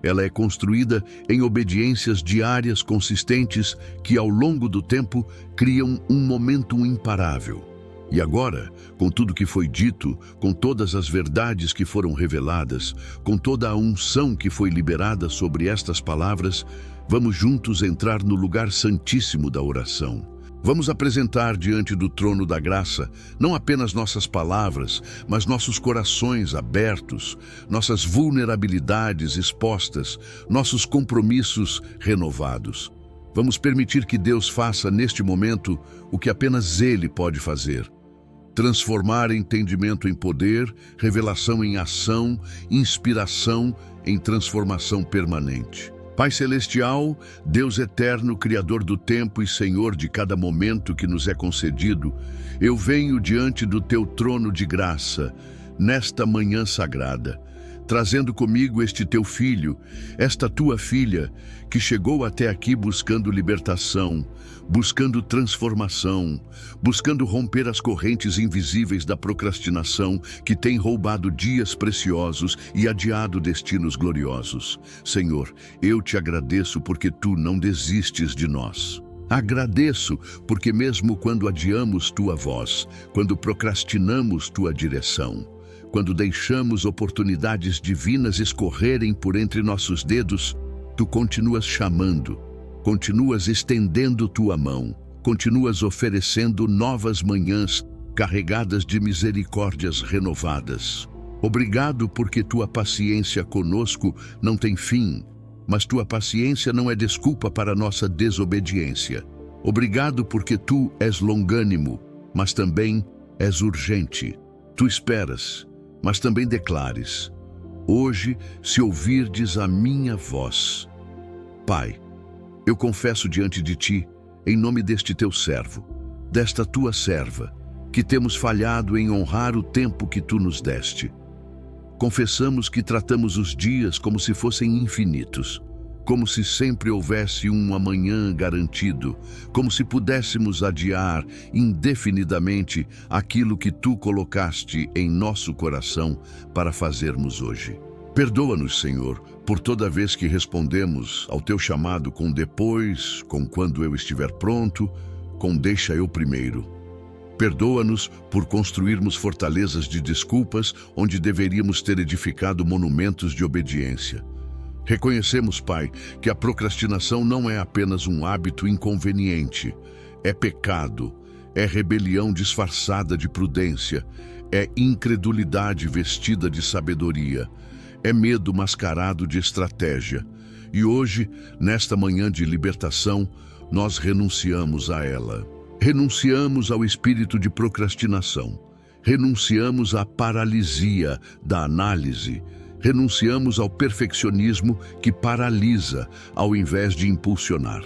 Ela é construída em obediências diárias consistentes que, ao longo do tempo, criam um momentum imparável. E agora, com tudo que foi dito, com todas as verdades que foram reveladas, com toda a unção que foi liberada sobre estas palavras, vamos juntos entrar no lugar santíssimo da oração. Vamos apresentar diante do trono da graça não apenas nossas palavras, mas nossos corações abertos, nossas vulnerabilidades expostas, nossos compromissos renovados. Vamos permitir que Deus faça neste momento o que apenas Ele pode fazer. Transformar entendimento em poder, revelação em ação, inspiração em transformação permanente. Pai Celestial, Deus eterno, Criador do tempo e Senhor de cada momento que nos é concedido, eu venho diante do Teu trono de graça, nesta manhã sagrada, trazendo comigo este Teu filho, esta Tua filha, que chegou até aqui buscando libertação, buscando transformação, buscando romper as correntes invisíveis da procrastinação que tem roubado dias preciosos e adiado destinos gloriosos. Senhor, eu te agradeço porque Tu não desistes de nós. Agradeço porque mesmo quando adiamos Tua voz, quando procrastinamos Tua direção, quando deixamos oportunidades divinas escorrerem por entre nossos dedos, Tu continuas chamando, continuas estendendo Tua mão, continuas oferecendo novas manhãs carregadas de misericórdias renovadas. Obrigado porque Tua paciência conosco não tem fim, mas Tua paciência não é desculpa para nossa desobediência. Obrigado porque Tu és longânimo, mas também és urgente. Tu esperas, mas também declares. hoje, se ouvirdes a minha voz. Pai, eu confesso diante de ti, em nome deste teu servo, desta tua serva, que temos falhado em honrar o tempo que tu nos deste. Confessamos que tratamos os dias como se fossem infinitos, como se sempre houvesse um amanhã garantido, como se pudéssemos adiar indefinidamente aquilo que tu colocaste em nosso coração para fazermos hoje. Perdoa-nos, Senhor, por toda vez que respondemos ao teu chamado com depois, com quando eu estiver pronto, com deixa eu primeiro. Perdoa-nos por construirmos fortalezas de desculpas onde deveríamos ter edificado monumentos de obediência. Reconhecemos, Pai, que a procrastinação não é apenas um hábito inconveniente, é pecado, é rebelião disfarçada de prudência, é incredulidade vestida de sabedoria, é medo mascarado de estratégia. E hoje, nesta manhã de libertação, nós renunciamos a ela. Renunciamos ao espírito de procrastinação, renunciamos à paralisia da análise, renunciamos ao perfeccionismo que paralisa ao invés de impulsionar.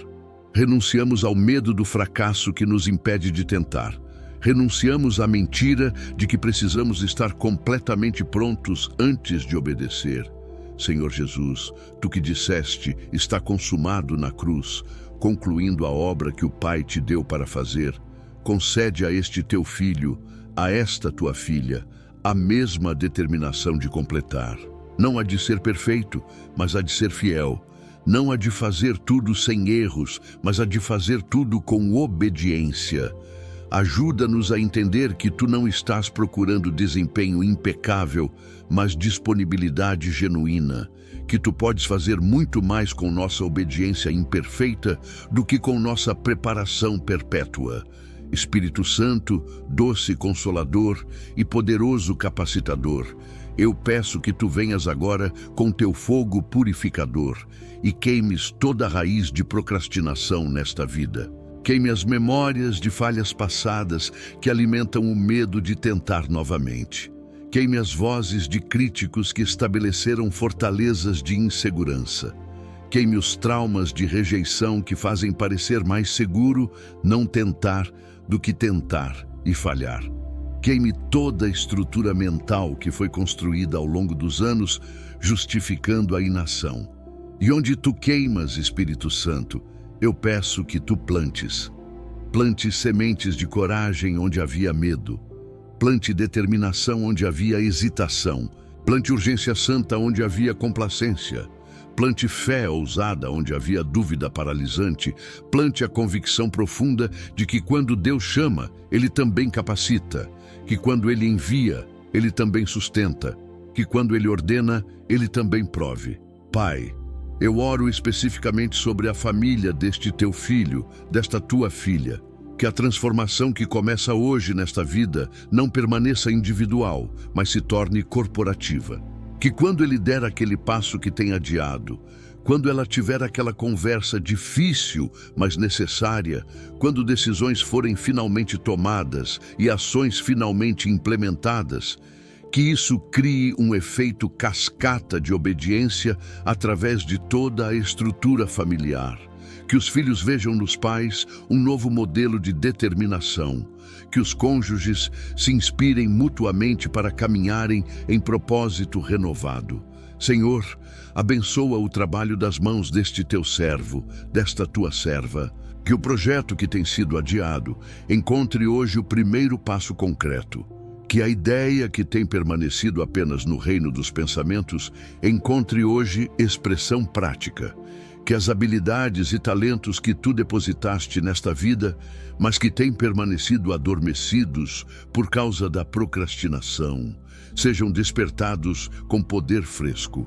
Renunciamos ao medo do fracasso que nos impede de tentar. Renunciamos à mentira de que precisamos estar completamente prontos antes de obedecer. Senhor Jesus, tu que disseste está consumado na cruz, concluindo a obra que o Pai te deu para fazer, concede a este teu filho, a esta tua filha, a mesma determinação de completar. Não há de ser perfeito, mas há de ser fiel. Não há de fazer tudo sem erros, mas há de fazer tudo com obediência. Ajuda-nos a entender que tu não estás procurando desempenho impecável, mas disponibilidade genuína, que tu podes fazer muito mais com nossa obediência imperfeita do que com nossa preparação perpétua. Espírito Santo, doce Consolador e poderoso capacitador, eu peço que tu venhas agora com teu fogo purificador e queimes toda a raiz de procrastinação nesta vida. Queime as memórias de falhas passadas que alimentam o medo de tentar novamente. Queime as vozes de críticos que estabeleceram fortalezas de insegurança. Queime os traumas de rejeição que fazem parecer mais seguro não tentar do que tentar e falhar. Queime toda a estrutura mental que foi construída ao longo dos anos, justificando a inação. E onde tu queimas, Espírito Santo, eu peço que tu plantes. Plante sementes de coragem onde havia medo. Plante determinação onde havia hesitação. Plante urgência santa onde havia complacência. Plante fé ousada onde havia dúvida paralisante. Plante a convicção profunda de que quando Deus chama, Ele também capacita. Que quando Ele envia, Ele também sustenta. Que quando Ele ordena, Ele também prove. Pai, eu oro especificamente sobre a família deste teu filho, desta tua filha. Que a transformação que começa hoje nesta vida não permaneça individual, mas se torne corporativa. Que quando ele der aquele passo que tem adiado, quando ela tiver aquela conversa difícil, mas necessária, quando decisões forem finalmente tomadas e ações finalmente implementadas, que isso crie um efeito cascata de obediência através de toda a estrutura familiar. Que os filhos vejam nos pais um novo modelo de determinação. Que os cônjuges se inspirem mutuamente para caminharem em propósito renovado. Senhor, abençoa o trabalho das mãos deste teu servo, desta tua serva. Que o projeto que tem sido adiado encontre hoje o primeiro passo concreto. Que a ideia que tem permanecido apenas no reino dos pensamentos encontre hoje expressão prática. Que as habilidades e talentos que tu depositaste nesta vida, mas que têm permanecido adormecidos por causa da procrastinação, sejam despertados com poder fresco.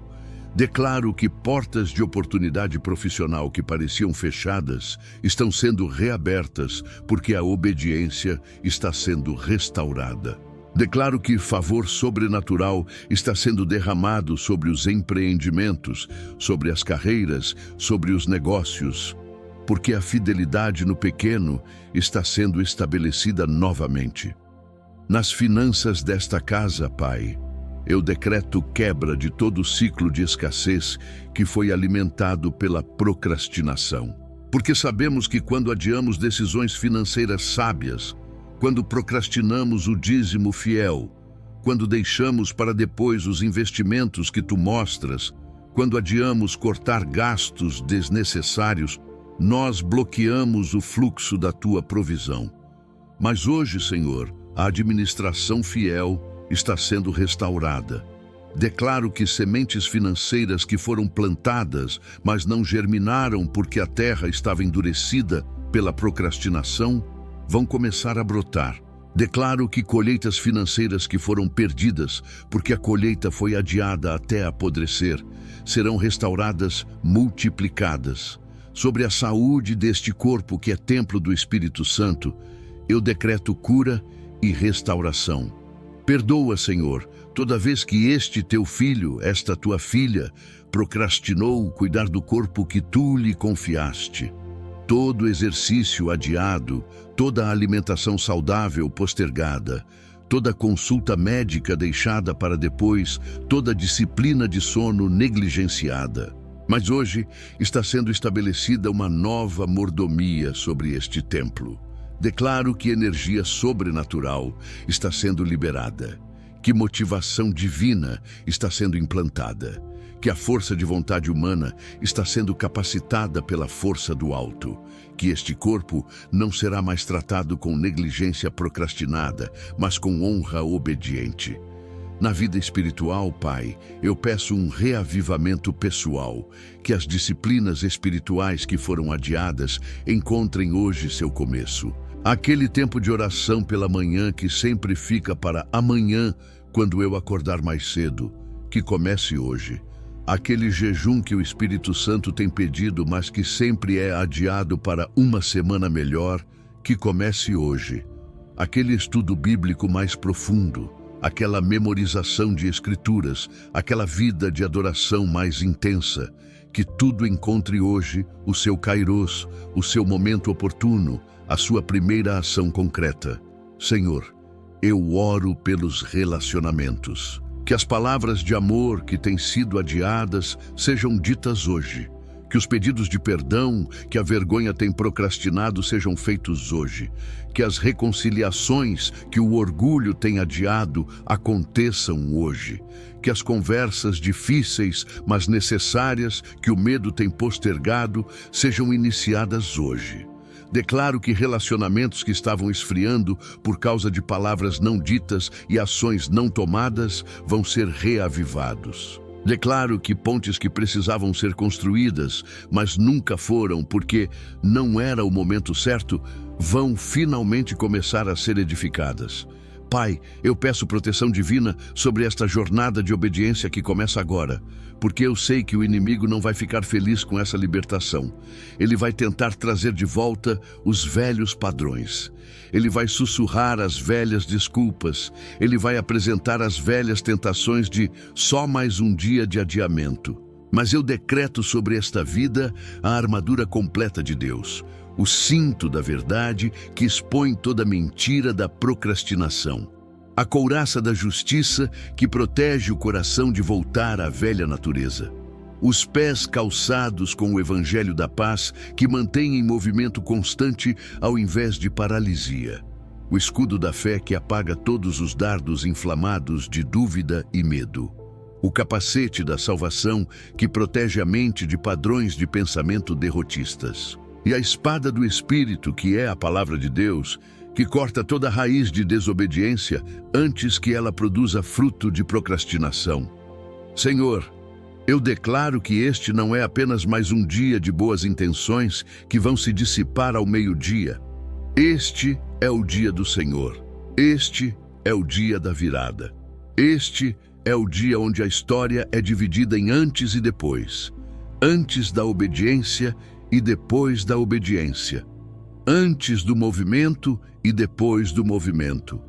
Declaro que portas de oportunidade profissional que pareciam fechadas estão sendo reabertas porque a obediência está sendo restaurada. Declaro que favor sobrenatural está sendo derramado sobre os empreendimentos, sobre as carreiras, sobre os negócios, porque a fidelidade no pequeno está sendo estabelecida novamente. Nas finanças desta casa, Pai, Eu decreto quebra de todo o ciclo de escassez que foi alimentado pela procrastinação. Porque sabemos que quando adiamos decisões financeiras sábias, quando procrastinamos o dízimo fiel, quando deixamos para depois os investimentos que tu mostras, quando adiamos cortar gastos desnecessários, nós bloqueamos o fluxo da tua provisão. Mas hoje, Senhor, a administração fiel está sendo restaurada. Declaro que sementes financeiras que foram plantadas, mas não germinaram porque a terra estava endurecida pela procrastinação, vão começar a brotar. Declaro que colheitas financeiras que foram perdidas porque a colheita foi adiada até apodrecer, serão restauradas, multiplicadas. Sobre a saúde deste corpo que é templo do Espírito Santo, eu decreto cura e restauração. Perdoa, Senhor, toda vez que este teu filho, esta tua filha, procrastinou cuidar do corpo que tu lhe confiaste. Todo exercício adiado, toda alimentação saudável postergada, toda consulta médica deixada para depois, toda disciplina de sono negligenciada. Mas hoje está sendo estabelecida uma nova mordomia sobre este templo. Declaro que energia sobrenatural está sendo liberada, que motivação divina está sendo implantada, que a força de vontade humana está sendo capacitada pela força do alto, que este corpo não será mais tratado com negligência procrastinada, mas com honra obediente. Na vida espiritual, Pai, eu peço um reavivamento pessoal, que as disciplinas espirituais que foram adiadas encontrem hoje seu começo. Aquele tempo de oração pela manhã que sempre fica para amanhã, quando eu acordar mais cedo, que comece hoje. Aquele jejum que o Espírito Santo tem pedido, mas que sempre é adiado para uma semana melhor, que comece hoje. Aquele estudo bíblico mais profundo, aquela memorização de escrituras, aquela vida de adoração mais intensa, que tudo encontre hoje o seu kairos, o seu momento oportuno, a sua primeira ação concreta. Senhor, eu oro pelos relacionamentos. Que as palavras de amor que têm sido adiadas sejam ditas hoje. Que os pedidos de perdão que a vergonha tem procrastinado sejam feitos hoje. Que as reconciliações que o orgulho tem adiado aconteçam hoje. Que as conversas difíceis, mas necessárias, que o medo tem postergado, sejam iniciadas hoje. Declaro que relacionamentos que estavam esfriando por causa de palavras não ditas e ações não tomadas vão ser reavivados. Declaro que pontes que precisavam ser construídas, mas nunca foram porque não era o momento certo, vão finalmente começar a ser edificadas. Pai, eu peço proteção divina sobre esta jornada de obediência que começa agora, porque eu sei que o inimigo não vai ficar feliz com essa libertação. Ele vai tentar trazer de volta os velhos padrões. Ele vai sussurrar as velhas desculpas. Ele vai apresentar as velhas tentações de só mais um dia de adiamento. Mas eu decreto sobre esta vida a armadura completa de Deus, o cinto da verdade que expõe toda mentira da procrastinação, a couraça da justiça que protege o coração de voltar à velha natureza, os pés calçados com o evangelho da paz que mantém em movimento constante ao invés de paralisia, o escudo da fé que apaga todos os dardos inflamados de dúvida e medo, o capacete da salvação que protege a mente de padrões de pensamento derrotistas, e a espada do Espírito, que é a palavra de Deus, que corta toda raiz de desobediência antes que ela produza fruto de procrastinação. Senhor, eu declaro que este não é apenas mais um dia de boas intenções que vão se dissipar ao meio-dia. Este é o dia do Senhor. Este é o dia da virada. Este é o dia onde a história é dividida em antes e depois. Antes da obediência e depois da obediência. Antes do movimento e depois do movimento.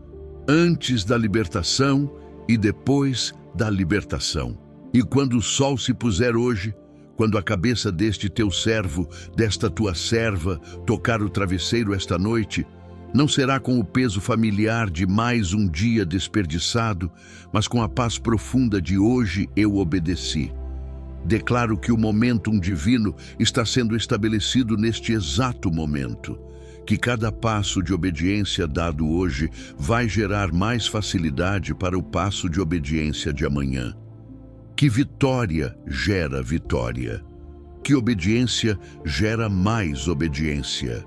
Antes da libertação e depois da libertação. E quando o sol se puser hoje, quando a cabeça deste teu servo, desta tua serva, tocar o travesseiro esta noite, Não será com o peso familiar de mais um dia desperdiçado, mas com a paz profunda de hoje eu obedeci. Declaro que o momentum divino está sendo estabelecido neste exato momento, que cada passo de obediência dado hoje vai gerar mais facilidade para o passo de obediência de amanhã. Que vitória gera vitória. Que obediência gera mais obediência.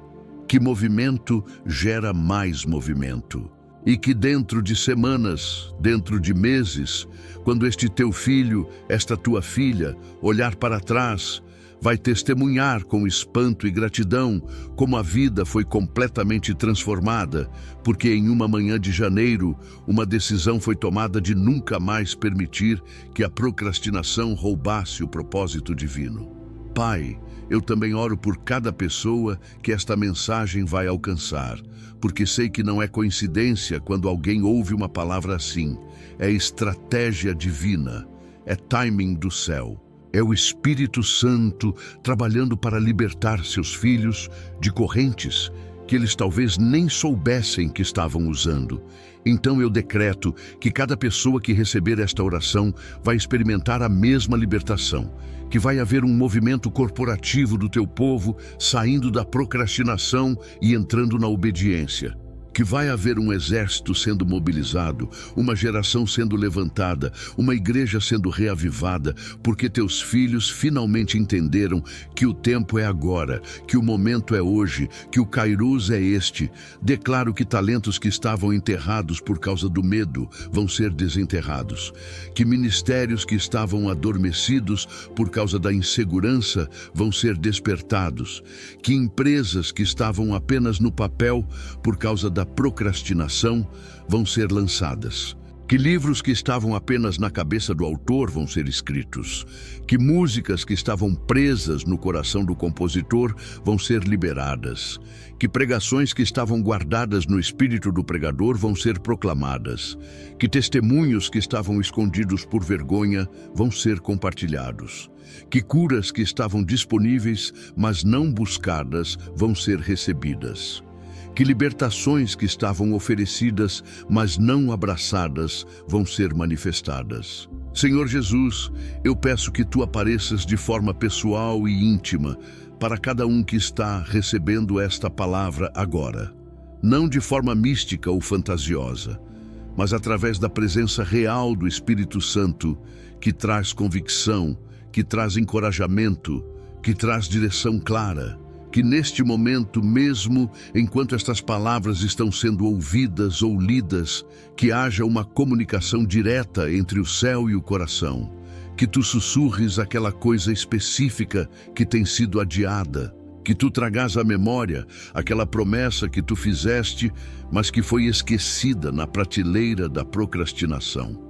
Que movimento gera mais movimento. E que dentro de semanas, dentro de meses, quando este teu filho, esta tua filha, olhar para trás, vai testemunhar com espanto e gratidão como a vida foi completamente transformada, porque em uma manhã de janeiro, uma decisão foi tomada de nunca mais permitir que a procrastinação roubasse o propósito divino. Pai, eu também oro por cada pessoa que esta mensagem vai alcançar, porque sei que não é coincidência quando alguém ouve uma palavra assim. É estratégia divina, é timing do céu. É o Espírito Santo trabalhando para libertar seus filhos de correntes que eles talvez nem soubessem que estavam usando. Então eu decreto que cada pessoa que receber esta oração vai experimentar a mesma libertação, que vai haver um movimento corporativo do teu povo saindo da procrastinação e entrando na obediência. Que vai haver um exército sendo mobilizado, uma geração sendo levantada, uma igreja sendo reavivada, porque teus filhos finalmente entenderam que o tempo é agora, que o momento é hoje, que o Kairos é este. Declaro que talentos que estavam enterrados por causa do medo vão ser desenterrados, que ministérios que estavam adormecidos por causa da insegurança vão ser despertados, que empresas que estavam apenas no papel por causa da procrastinação vão ser lançadas, que livros que estavam apenas na cabeça do autor vão ser escritos, que músicas que estavam presas no coração do compositor vão ser liberadas, que pregações que estavam guardadas no espírito do pregador vão ser proclamadas, que testemunhos que estavam escondidos por vergonha vão ser compartilhados, que curas que estavam disponíveis, mas não buscadas, vão ser recebidas, que libertações que estavam oferecidas, mas não abraçadas, vão ser manifestadas. Senhor Jesus, eu peço que Tu apareças de forma pessoal e íntima para cada um que está recebendo esta palavra agora. Não de forma mística ou fantasiosa, mas através da presença real do Espírito Santo, que traz convicção, que traz encorajamento, que traz direção clara. Que neste momento mesmo, enquanto estas palavras estão sendo ouvidas ou lidas, que haja uma comunicação direta entre o céu e o coração. Que Tu sussurres aquela coisa específica que tem sido adiada. Que Tu tragas à memória aquela promessa que Tu fizeste, mas que foi esquecida na prateleira da procrastinação.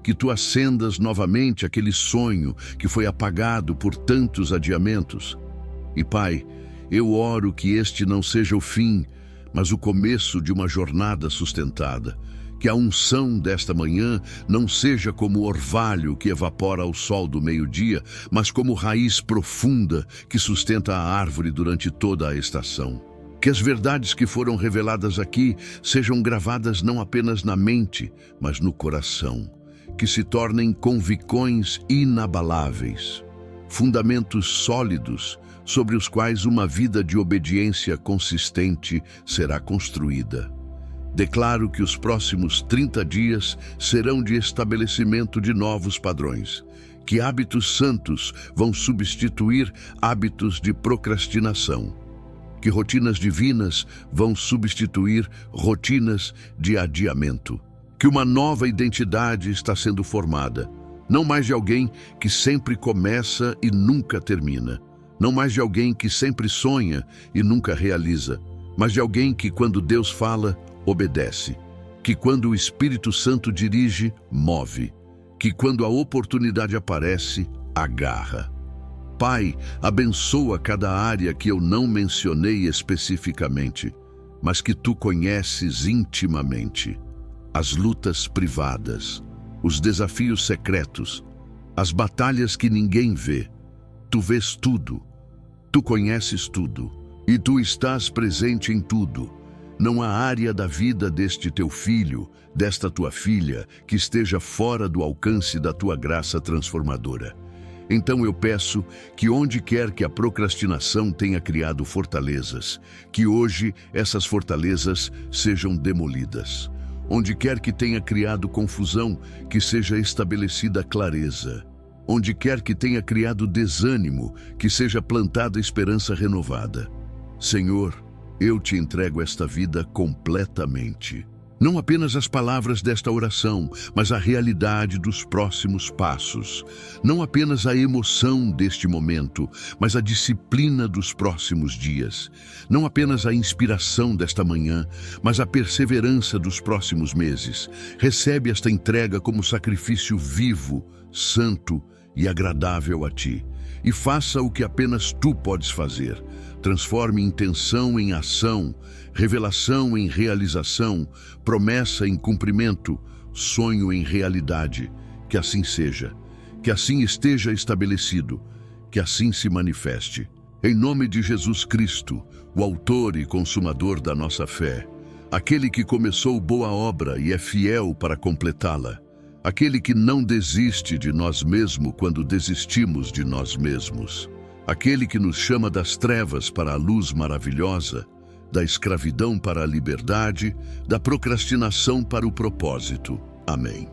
Que Tu acendas novamente aquele sonho que foi apagado por tantos adiamentos. E Pai, eu oro que este não seja o fim, mas o começo de uma jornada sustentada. Que a unção desta manhã não seja como o orvalho que evapora ao sol do meio-dia, mas como raiz profunda que sustenta a árvore durante toda a estação. Que as verdades que foram reveladas aqui sejam gravadas não apenas na mente, mas no coração. Que se tornem convicções inabaláveis, fundamentos sólidos, sobre os quais uma vida de obediência consistente será construída. Declaro que os próximos 30 dias serão de estabelecimento de novos padrões, que hábitos santos vão substituir hábitos de procrastinação, que rotinas divinas vão substituir rotinas de adiamento, que uma nova identidade está sendo formada, não mais de alguém que sempre começa e nunca termina, não mais de alguém que sempre sonha e nunca realiza, mas de alguém que, quando Deus fala, obedece, que quando o Espírito Santo dirige, move, que quando a oportunidade aparece, agarra. Pai, abençoa cada área que eu não mencionei especificamente, mas que Tu conheces intimamente. As lutas privadas, os desafios secretos, as batalhas que ninguém vê. Tu vês tudo. Tu conheces tudo, e Tu estás presente em tudo. Não há área da vida deste teu filho, desta tua filha, que esteja fora do alcance da tua graça transformadora. Então eu peço que onde quer que a procrastinação tenha criado fortalezas, que hoje essas fortalezas sejam demolidas. Onde quer que tenha criado confusão, que seja estabelecida clareza. Onde quer que tenha criado desânimo, que seja plantada esperança renovada. Senhor, eu te entrego esta vida completamente. Não apenas as palavras desta oração, mas a realidade dos próximos passos. Não apenas a emoção deste momento, mas a disciplina dos próximos dias. Não apenas a inspiração desta manhã, mas a perseverança dos próximos meses. Recebe esta entrega como sacrifício vivo, santo e agradável a ti. E faça o que apenas tu podes fazer. Transforme intenção em ação, revelação em realização, promessa em cumprimento, sonho em realidade. Que assim seja, que assim esteja estabelecido, que assim se manifeste. Em nome de Jesus Cristo, o autor e consumador da nossa fé, aquele que começou boa obra e é fiel para completá-la, aquele que não desiste de nós mesmos quando desistimos de nós mesmos, aquele que nos chama das trevas para a luz maravilhosa, da escravidão para a liberdade, da procrastinação para o propósito. Amém.